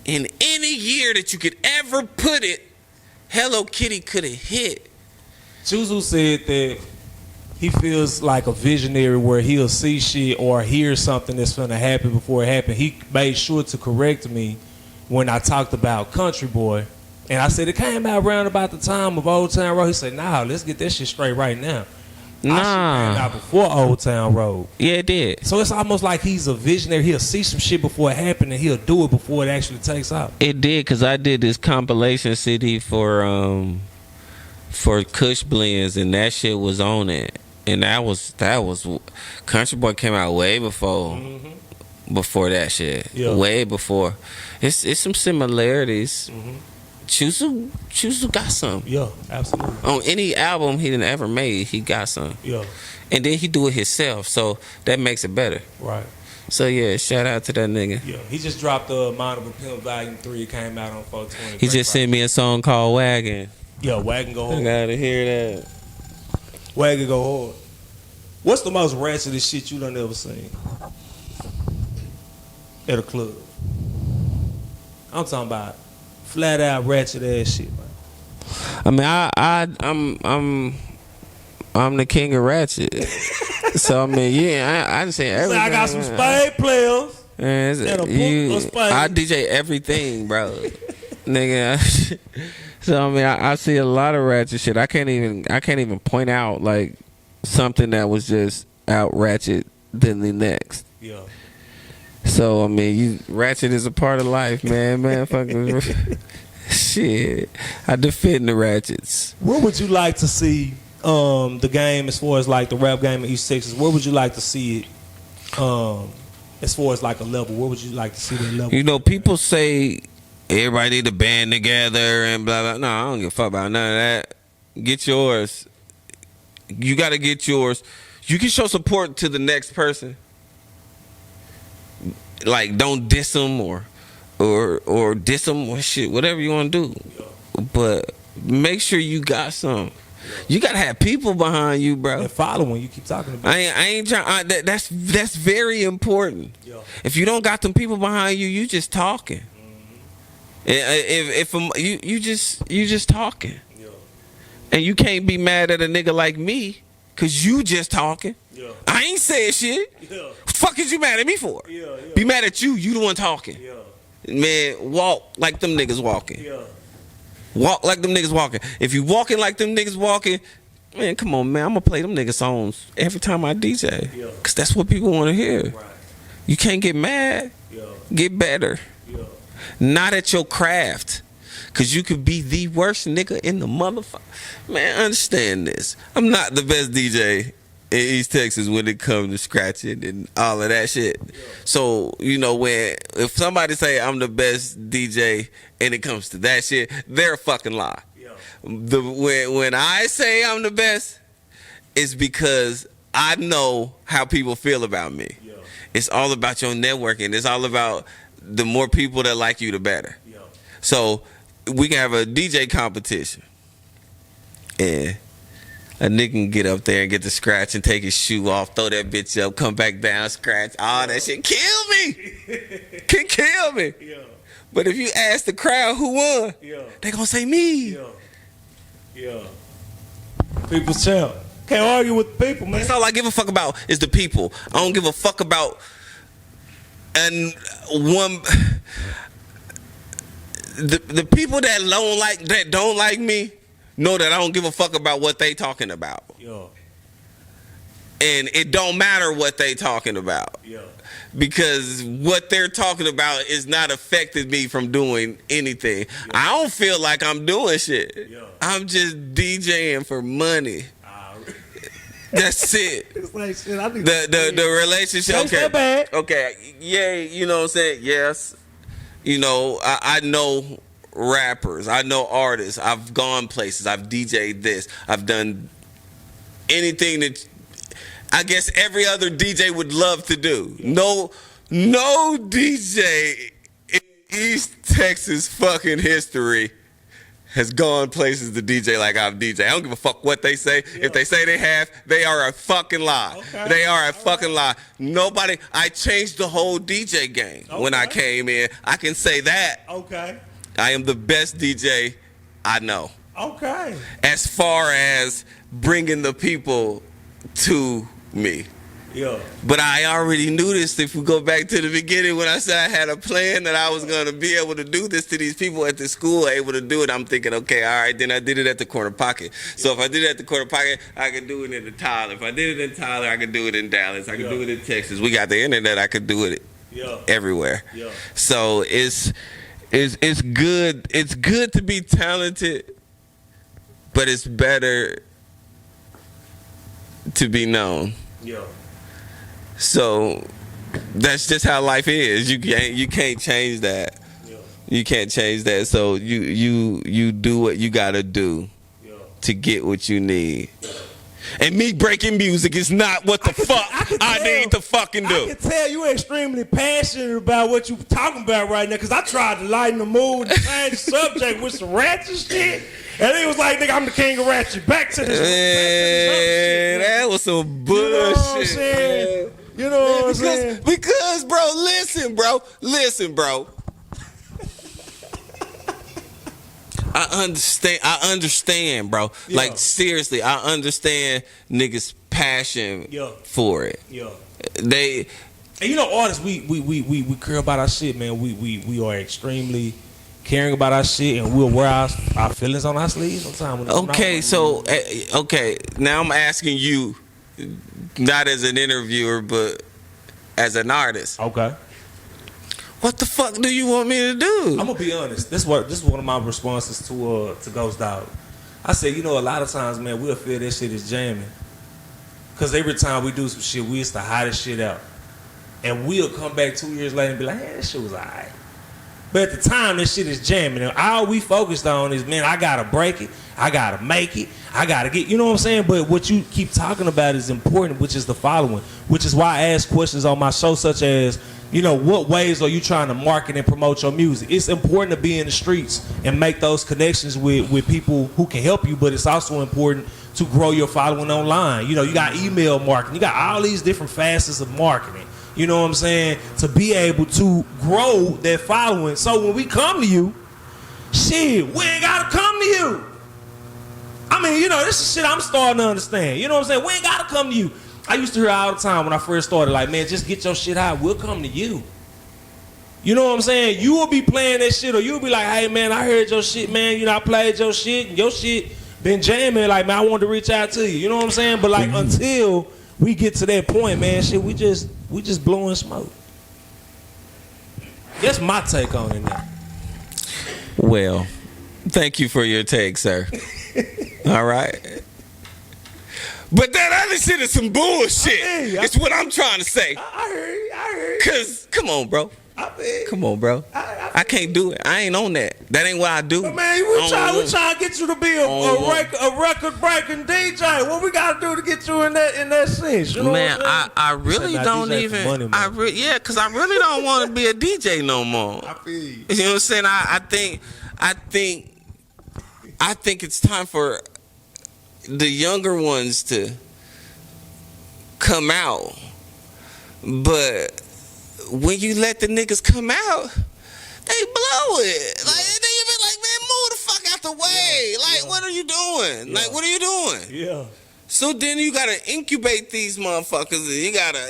In any year that you could ever put it, Hello Kitty could have hit. Chuzu said that he feels like a visionary where he'll see shit or hear something that's going to happen before it happened. He made sure to correct me when I talked about Country Boy. And I said, it came out around about the time of Old Town Road. He said, nah, let's get that shit straight right now. Came out before Old Town Road. Yeah, it did. So it's almost like he's a visionary. He'll see some shit before it happened and he'll do it before it actually takes out. It did, because I did this compilation CD for Kush Blends, and that shit was on it. And that was Country Boy came out way before that shit. Way before. It's some similarities. Chuzu got some. Absolutely. On any album he done ever made, he got some. And then he do it himself, so that makes it better. Right. So yeah, shout out to that nigga. He just dropped the Mind of a Pimp Volume 3. It came out on 420. He just sent me a song called Wagon. Wagon go hard. I gotta hear that. Wagon go hard. What's the most ratchetest shit you done ever seen? at a club? I'm talking about flat out ratchet ass shit, man. I mean, I'm the king of ratchet. So I mean, yeah, I just say everything. I got some spade players. Man, I DJ everything, bro. Nigga. So I mean, I see a lot of ratchet shit. I can't even point out like something that was just out ratchet than the next. Yeah. So I mean, ratchet is a part of life, man. Man, fucking shit. I defend the ratchets. Where would you like to see the game as far as like the rap game in East Texas? Where would you like to see it? As far as like a level, where would you like to see that level? You know, people say everybody need to band together and blah blah. No, I don't give a fuck about none of that. Get yours. You got to get yours. You can show support to the next person. Like, don't diss them or diss them or shit, whatever you want to do. Yeah. But make sure you got some. Yeah. You gotta have people behind you, bro. And following you keep talking about. I ain't trying. That's very important. Yeah. If you don't got them people behind you, you just talking. If you just talking. Yeah. And you can't be mad at a nigga like me, cause you just talking. Yeah. I ain't saying shit. Yeah. Fuck is you mad at me for? Yeah. Be mad at you. You the one talking. Yeah. Man, walk like them niggas walking. Yeah. Walk like them niggas walking. If you walking like them niggas walking, man, come on, man. I'm gonna play them niggas songs every time I DJ. Yeah. Cause that's what people want to hear. Right. You can't get mad. Yeah. Get better. Yeah. Not at your craft. Cause you could be the worst nigga in the motherfucker. Man, understand this. I'm not the best DJ in East Texas when it comes to scratching and all of that shit. Yeah. So, you know, if somebody say I'm the best DJ and it comes to that shit, they're a fucking lie. Yeah. When I say I'm the best, it's because I know how people feel about me. Yeah. It's all about your networking. It's all about the more people that like you, the better. Yeah. So we can have a DJ competition. And a nigga can get up there and get the scratch and take his shoe off, throw that bitch up, come back down, scratch, all that shit. Kill me! Can kill me. Yeah. But if you ask the crowd who won, they gonna say me. Yeah. People's champ. Can't argue with the people, man. That's all I give a fuck about is the people. I don't give a fuck about the people that don't like me. Know that I don't give a fuck about what they talking about. Yeah. And it don't matter what they talking about. Yeah. Because what they're talking about is not affecting me from doing anything. Yeah. I don't feel like I'm doing shit. Yeah. I'm just DJing for money. That's it. It's like shit. The relationship. Okay. Okay. Yeah, you know what I'm saying? Yes. You know, I know rappers, I know artists, I've gone places, I've DJ'd this, I've done anything that I guess every other DJ would love to do. No DJ in East Texas fucking history has gone places to DJ like I've DJ. I don't give a fuck what they say. Yeah. If they say they have, they are a fucking lie. Okay. They are a fucking lie. Nobody, I changed the whole DJ game when I came in. I can say that. Okay. I am the best DJ I know. Okay. As far as bringing the people to me. Yeah. But I already knew this. If we go back to the beginning when I said I had a plan that I was going to be able to do this to these people at the school, able to do it, I'm thinking, okay, all right, then I did it at the corner pocket. So if I did it at the corner pocket, I could do it in the Tyler. If I did it in Tyler, I could do it in Dallas. I could do it in Texas. We got the internet. I could do it everywhere. Yeah. So it's good. It's good to be talented, but it's better to be known. Yeah. So that's just how life is. You can't change that. Yeah. You can't change that. So you do what you gotta do to get what you need. Yeah. And me breaking music is not what the fuck I need to fucking do. I can tell you extremely passionate about what you talking about right now, because I tried to lighten the mood and change the subject with some ratchet shit. And he was like, nigga, I'm the king of ratchet. Back to this. Man, that was some bullshit. You know what I'm saying? You know what I'm saying? Because, bro, listen, bro. I understand, bro. Yeah. Like, seriously, I understand niggas' passion for it. Yeah. They, And you know, artists, we care about our shit, man. We are extremely caring about our shit, and we'll wear our feelings on our sleeves sometimes. okay, now I'm asking you, not as an interviewer, but as an artist. Okay. What the fuck do you want me to do? I'm gonna be honest. This is one of my responses to Ghost Dog. I said, you know, a lot of times, man, we'll feel that shit is jamming, cause every time we do some shit, we used to hide this shit out, and we'll come back 2 years later and be like, hey, that shit was alright. But at the time, this shit is jamming, and all we focused on is, man, I gotta break it, I gotta make it, I gotta get, you know what I'm saying? But what you keep talking about is important, which is the following, which is why I ask questions on my show, such as, you know, what ways are you trying to market and promote your music? It's important to be in the streets and make those connections with people who can help you, but it's also important to grow your following online. You know, you got email marketing, you got all these different facets of marketing. You know what I'm saying? To be able to grow that following. So when we come to you, shit, we ain't gotta come to you. I mean, you know, this is shit I'm starting to understand. You know what I'm saying? We ain't gotta come to you. I used to hear all the time when I first started, like, man, just get your shit out. We'll come to you. You know what I'm saying? You will be playing that shit, or you'll be like, hey, man, I heard your shit, man. You know, I played your shit, and your shit been jamming. Like, man, I wanted to reach out to you. You know what I'm saying? But, like, until we get to that point, man, shit, we just blowing smoke. That's my take on it now. Well, thank you for your take, sir. All right. But that other shit is some bullshit. It's what I'm trying to say. I heard you. Cause come on, bro. Come on, bro. I can't do it. I ain't on that. That ain't what I do. But man, we trying to get you to be a record breaking DJ. What we gotta do to get you in that sense? You know man, what I'm saying? I really don't DJ even. money, cause I really don't want to be a DJ no more. I feel you. You know what I'm saying? I think it's time for the younger ones to come out, but when you let the niggas come out, they blow it. Like they be like, man, move the fuck out the way. What are you doing? Like, what are you doing? Yeah. So then you gotta incubate these motherfuckers. And you gotta.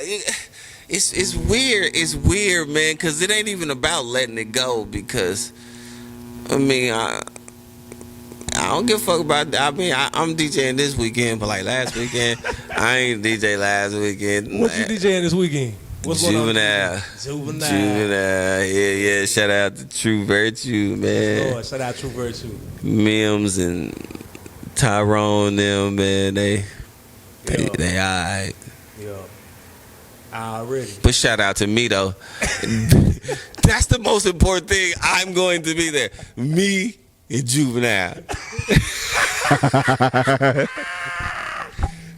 It's weird. It's weird, man, because it ain't even about letting it go. Because I mean, I don't give a fuck about that. I mean, I'm DJing this weekend, but like last weekend, I ain't DJ last weekend. What you DJing this weekend? What's Juvenile. Yeah. Shout out to True Virtue, man. Lord, shout out True Virtue. Mims and Tyrone, them, man. They alright. Yeah. Already. But shout out to me though. That's the most important thing. I'm going to be there. Me and Juvenile.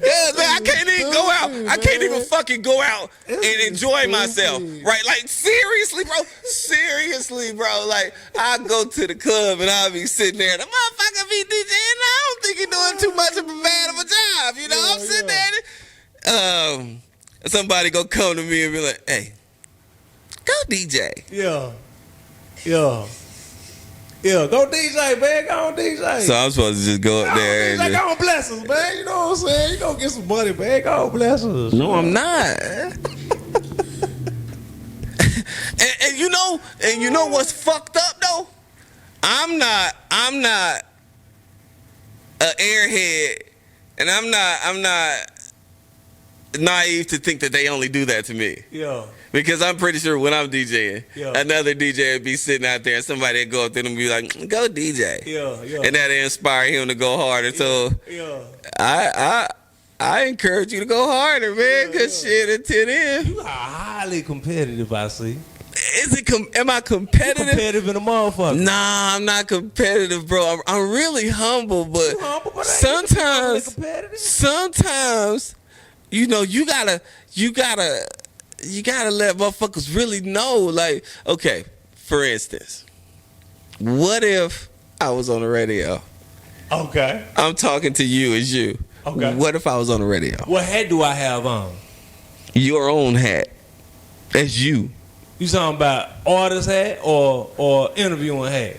Yeah, man, I can't even go out. I can't even fucking go out and enjoy myself. Right? Like, seriously, bro. Like, I go to the club and I'll be sitting there. The motherfucker be DJing. I don't think he's doing too much of a bad of a job. You know, I'm sitting there. Somebody go come to me and be like, hey, go DJ. Yeah, go DJ, man. Go on DJ. So I'm supposed to just go up there. DJ, go on bless us, man. You know what I'm saying? You gonna get some money, man. Go on bless us. No, I'm not. and you know what's fucked up though? I'm not an airhead, and I'm not naive to think that they only do that to me. Yeah. Because I'm pretty sure when I'm DJing, Yeah. another DJ would be sitting out there and somebody would go up there and be like, go DJ. Yeah. And that'd inspire him to go harder. So I encourage you to go harder, man. Cause shit, until then. You are highly competitive, I see. Am I competitive? You competitive in a motherfucker. Nah, I'm not competitive, bro. I'm really humble, but sometimes, you know, you gotta let motherfuckers really know. Like, okay, for instance, what if I was on the radio? Okay. I'm talking to you as you. Okay. What if I was on the radio? What hat do I have on? Your own hat. As you. You talking about artist hat or interviewing hat?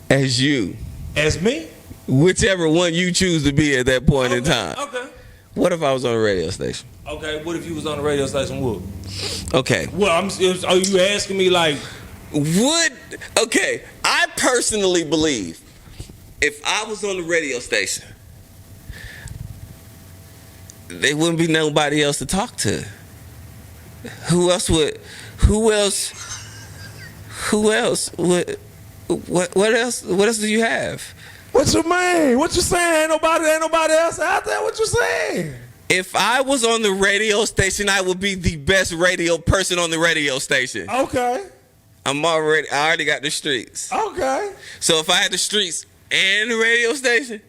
As you. As me? Whichever one you choose to be at that point in time. Okay. What if I was on a radio station? Okay, what if you was on the radio station? What? Okay. Well, are you asking me like... Okay, I personally believe if I was on the radio station, there wouldn't be nobody else to talk to. Who else? What else do you have? What you mean? What you saying? Ain't nobody else out there? What you saying? If I was on the radio station, I would be the best radio person on the radio station. Okay. I already got the streets. Okay. So if I had the streets and the radio station,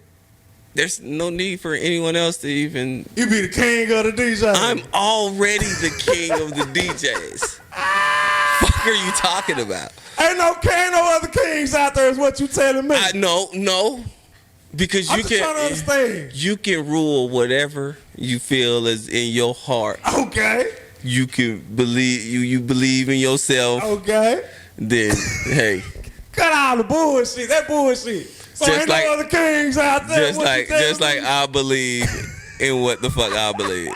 there's no need for anyone else to even... You be the king of the DJ. I'm already the king of the DJs. Fuck are you talking about? Ain't no other kings out there is what you telling me. No. Because I'm just trying to understand. You can rule whatever you feel is in your heart. Okay. You can believe you believe in yourself. Okay. Then hey. Cut all the bullshit. That bullshit. So Just ain't like- no other kings out there. Just like I believe in what the fuck I believe.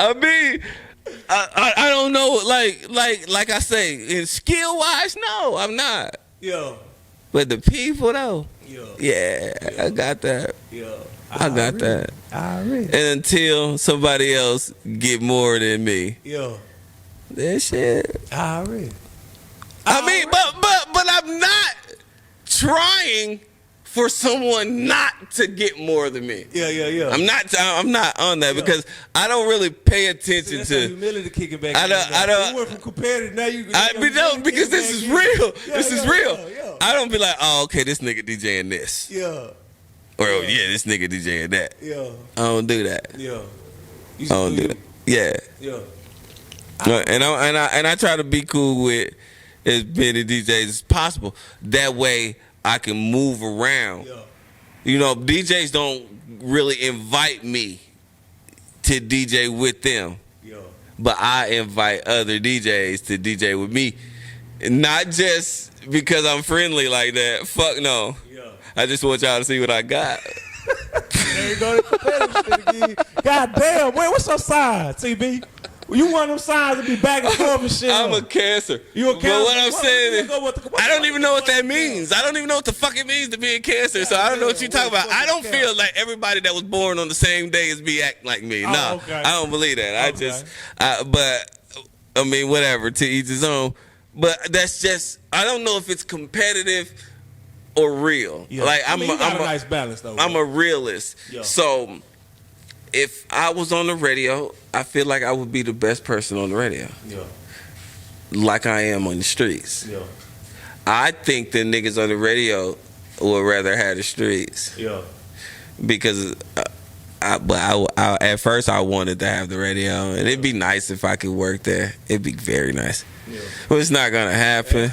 I mean, I don't know. Like I say, in skill wise, no, I'm not. Yeah. But the people though, Yeah. I got that. Yeah. I got that. I read. And until somebody else get more than me, Yeah. that shit. I read. I mean, but I'm not trying for someone not to get more than me. Yeah. I'm not on that because I don't really pay attention That's to. that humility kicking back. I don't. You went from competitive, now you. Because this is real. This is real. Yeah. I don't be like, oh, okay, this nigga DJing this, Yeah. or oh, yeah, this nigga DJing that. Yeah. I don't do that. Yeah. I don't do that. Yeah. Yeah. And I try to be cool with as many DJs as possible. That way I can move around. Yeah. You know, DJs don't really invite me to DJ with them. Yeah. But I invite other DJs to DJ with me. Not just because I'm friendly like that. Fuck no. Yeah. I just want y'all to see what I got. There you go. The competitive shit again. God damn. Wait, what's your sign, TB? You want them signs to be back and forth and shit. I'm a Cancer. You a Cancer? But what I'm saying is, what I don't even know what that means. I don't even know what the fuck it means to be a Cancer. So I don't know what you're talking about. I don't feel like everybody that was born on the same day as me act like me. No, okay. I don't believe that. Okay. But I mean, whatever. To each his own. But that's just. I don't know if it's competitive or real. Yeah. Like I mean, you got a nice balance though. I'm a realist. Yeah. So if I was on the radio, I feel like I would be the best person on the radio. Yeah. Like I am on the streets. Yeah. I think the niggas on the radio would rather have the streets Yeah. because at first I wanted to have the radio, and it'd be nice if I could work there. It'd be very nice. Yeah. But it's not gonna happen.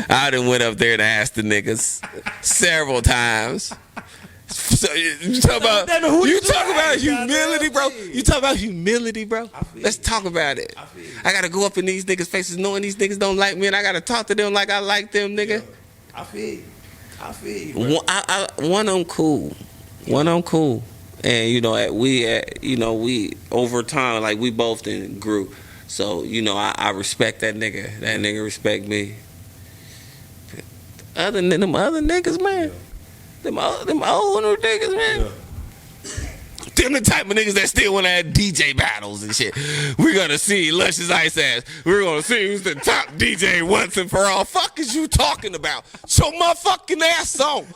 I done went up there and asked the niggas several times. So you talk about humility, bro. You talk about humility, bro. Let's talk about it. I gotta go up in these niggas' faces knowing these niggas don't like me, and I gotta talk to them like I like them, nigga. I feel you. Bro. One of them cool. One of them cool. And we over time, like we both then grew. So I respect that nigga. That nigga respect me. Other than them other niggas, man. Them older niggas, man. Yeah. Them the type of niggas that still want to have DJ battles and shit. We're gonna see Luscious Ice Ass. We're gonna see who's the top DJ once and for all. Fuck is you talking about? Show my fucking ass on.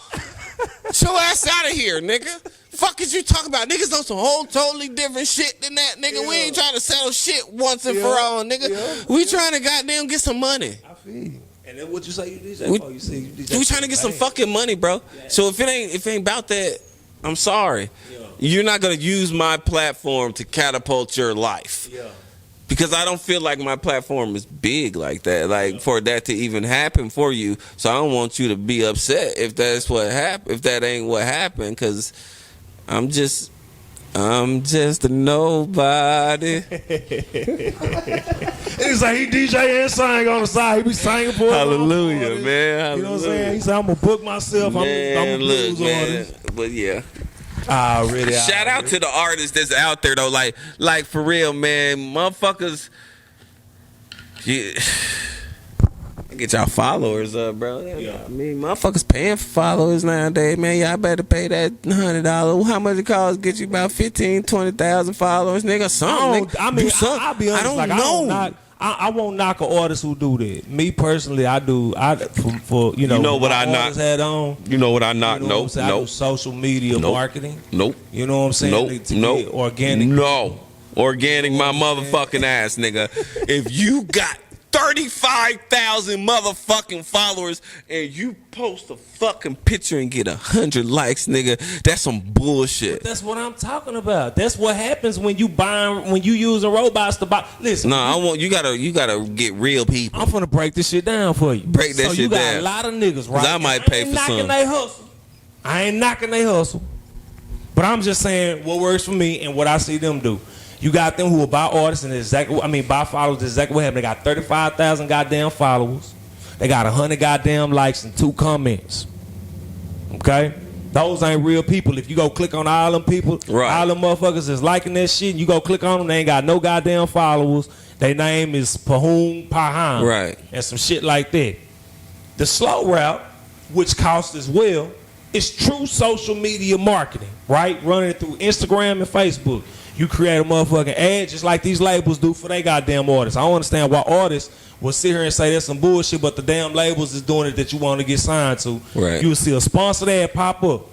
Show ass out of here, nigga. Fuck is you talking about? Niggas on some whole totally different shit than that, nigga. Yeah. We ain't trying to settle shit once and for all, nigga. Yeah. We trying to goddamn get some money. I feel you. And then what you say you DJ for? You say you DJ. We trying to get some fucking money, bro. Yeah. So if it ain't about that, I'm sorry. Yeah. You're not gonna use my platform to catapult your life. Yeah. Because I don't feel like my platform is big like that, like for that to even happen for you. So I don't want you to be upset if that's what happened, if that ain't what happened. Because I'm just I'm just a nobody. He's like, he DJ and sing on the side. He be singing for Hallelujah, man. You know what I'm saying? He said, I'm going to book myself. Man, I'm a look, blues man. artist. But yeah. Already. Shout out to the artists that's out there though, like for real, man, motherfuckers. Yeah. Get y'all followers up, bro. Yeah. I mean, motherfuckers paying for followers nowadays, man. Y'all better pay that $100. How much it costs? Get you about 15,000, 20,000 followers, nigga. Something. I mean, do something. I'll be honest. I don't know. I won't knock an artist who do that. Me personally, I do. For You know what I knock? artists had on. You know what I not? You know what I'm saying? I do Nope. social media Nope. marketing. Nope. You know what I'm saying? Nope. To Nope. get organic. No. Organic my motherfucking ass, nigga. If you got 35,000 motherfucking followers and you post a fucking picture and get 100 likes, nigga, that's some bullshit. That's what I'm talking about. That's what happens when you using robots to buy. Listen, You gotta get real people. I'm finna break this shit down for you. Break that so shit you got down. a lot of niggas, right? I might pay for some. I ain't knocking they hustle. But I'm just saying what works for me and what I see them do. You got them who will buy artists and buy followers. Exactly what happened. They got 35,000 goddamn followers. They got 100 goddamn likes and 2 comments. Okay? Those ain't real people. If you go click on all them people, right, all them motherfuckers is liking that shit, and you go click on them, they ain't got no goddamn followers. Their name is Pahoon Pahan. Right. And some shit like that. The slow route, which costs as well, is true social media marketing, right? Running it through Instagram and Facebook. You create a motherfucking ad just like these labels do for their goddamn artists. I don't understand why artists will sit here and say that's some bullshit, but the damn labels is doing it that you want to get signed to. Right. You will see a sponsored ad pop up.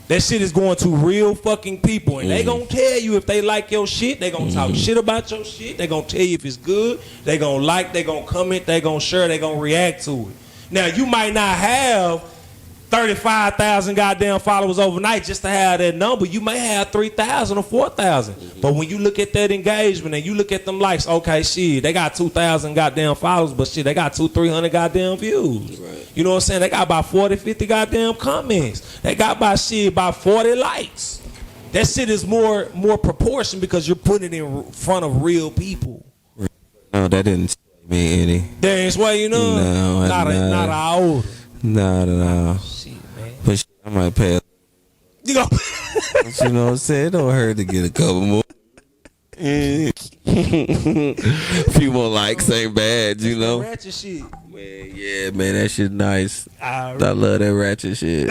That shit is going to real fucking people, and they gonna tell you if they like your shit. They gonna talk shit about your shit. They gonna tell you if it's good. They gonna like. They gonna comment. They gonna share. They gonna react to it. Now you might not have 35,000 goddamn followers overnight just to have that number. You may have 3,000 or 4,000. But when you look at that engagement and you look at them likes, okay, shit, they got 2,000 goddamn followers, but shit, they got 200-300 goddamn views. Right. You know what I'm saying? They got about 40-50 goddamn comments. They got about 40 likes. That shit is more proportion because you're putting it in front of real people. No, that didn't sway me any. That ain't sway you none? No, not our older. Not at all. Shit, man. But shit, I might pay. You know. You know what I'm saying? It don't hurt to get a couple more. Few more likes ain't bad, you know. Ratchet shit. Man, yeah, man, that shit nice. I Really. love that ratchet shit.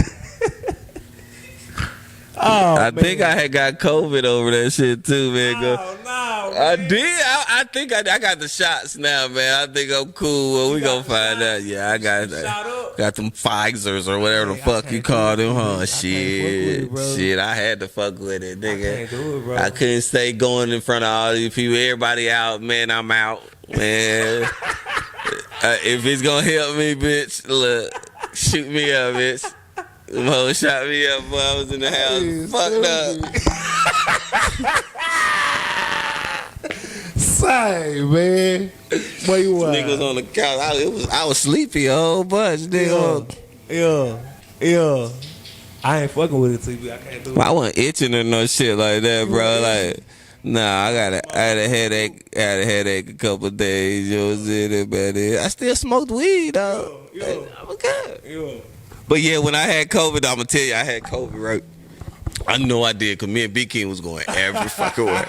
I think I had got COVID over that shit too, man. No, I did. I think I got the shots now, man. I think I'm cool. Well, we gonna find out. Yeah, I got them Pfizers or whatever the fuck you call them, huh? Shit, I had to fuck with it, nigga. I can't do it, bro. I couldn't stay going in front of all these people. Everybody out, man. I'm out, man. If it's gonna help me, bitch, look, shoot me up, bitch. Them hoes shot me up while I was in the house. Fucked up. Say, man. Where you at? Niggas on the couch. I was sleepy a whole bunch, nigga. Yeah. I ain't fucking with it, TV. I can't do it. I wasn't itching or no shit like that, bro. Like, nah, I had a headache. I had a headache a couple of days. You know what I'm saying? But I still smoked weed, though. I'm okay. Yeah. But yeah, when I had COVID, I'm gonna tell you, I had COVID, right? I know I did, cause me and B King was going every fucking way.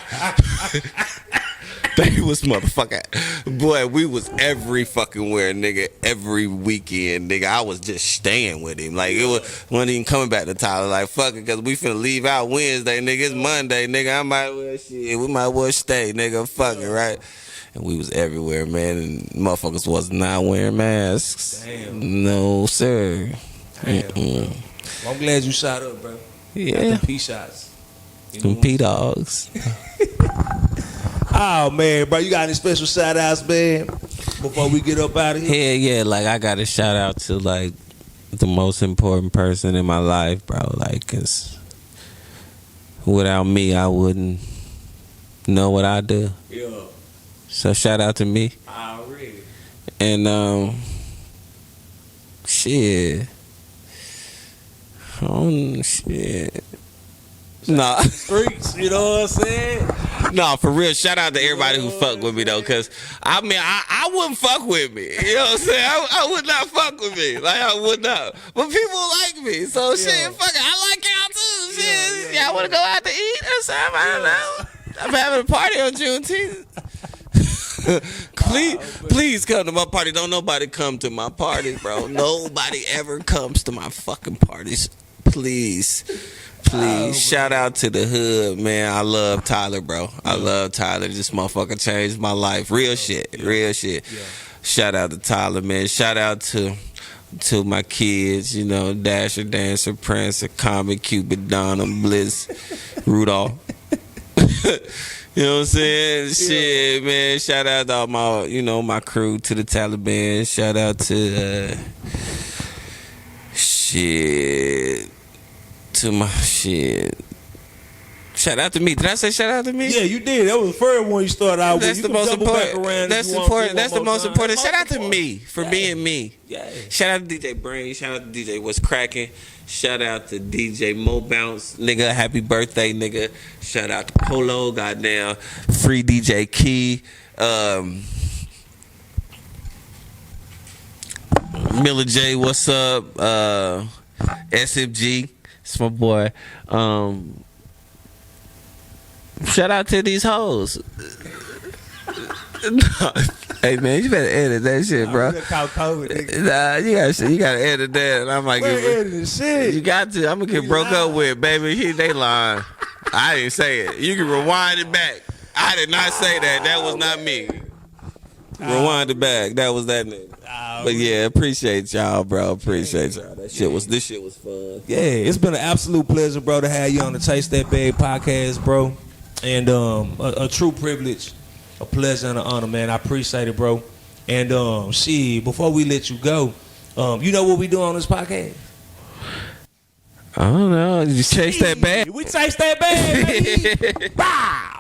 They was motherfucking, boy, we was every fucking where, nigga, every weekend, nigga. I was just staying with him. Like, it wasn't even coming back to Tyler. Like, fuck it, cause we finna leave out Wednesday, nigga. It's Monday, nigga. I might well shit. We might well stay, nigga. Fuck it, right? And we was everywhere, man. And motherfuckers was not wearing masks. Damn. No, sir. Damn. Well, I'm glad you shot up, bro. Yeah. Got the P shots. Some P-Dogs. Oh, man, bro. You got any special shout outs, man, before we get up out of here? Hell yeah. Like, I got to shout out to, like, the most important person in my life, bro. Like, 'cause without me, I wouldn't know what I do. Yeah. So, shout out to me. Already. And, shit. Shit. Nah. Streets, you know what I'm saying? No, for real. Shout out to everybody who fuck with me though, cause I mean I wouldn't fuck with me. You know what I'm saying? I would not fuck with me. Like I would not. But people like me, so shit. Fuck it, I like y'all too. Shit, y'all want to go out to eat or something? I don't know. I'm having a party on Juneteenth. Please come to my party. Don't nobody come to my party, bro. Nobody ever comes to my fucking parties. Please. Shout out to the hood, man. I love Tyler, bro. I love Tyler. This motherfucker changed my life. Real shit. Shout out to Tyler, man. Shout out to my kids, you know, Dasher, Dancer, Prancer, Comet, Cupid, Donna, Bliss, Rudolph. You know what I'm saying? Shit, man. Shout out to all my, you know, my crew, to the Taliban. Shout out to to my shit. Shout out to me. Did I say shout out to me? Yeah, you did. That was the first one you started out That's with. the most important. That's important. That's the most important. Shout out to me for being me. Yeah. Shout out to DJ Brain. Shout out to DJ What's Cracking. Shout out to DJ Mo Bounce, nigga. Happy birthday, nigga. Shout out to Polo. Goddamn. Free DJ Key. Miller J. What's up? SFG. It's my boy. Shout out to these hoes. Hey man, you better edit that shit, bro. Nah, you gotta edit that. And I'm like, you got to. I'm gonna get broke up with, baby. They lying. I didn't say it. You can rewind it back. I did not say that. That was not me. Rewind it back. That was that nigga. But yeah, appreciate y'all, bro. Appreciate y'all. This shit was fun. Yeah, it's been an absolute pleasure, bro, to have you on the Taste That Bag podcast, bro. And a true privilege, a pleasure and an honor, man. I appreciate it, bro. And before we let you go, you know what we do on this podcast? I don't know. You taste that bag. We taste that bag, baby. Wow.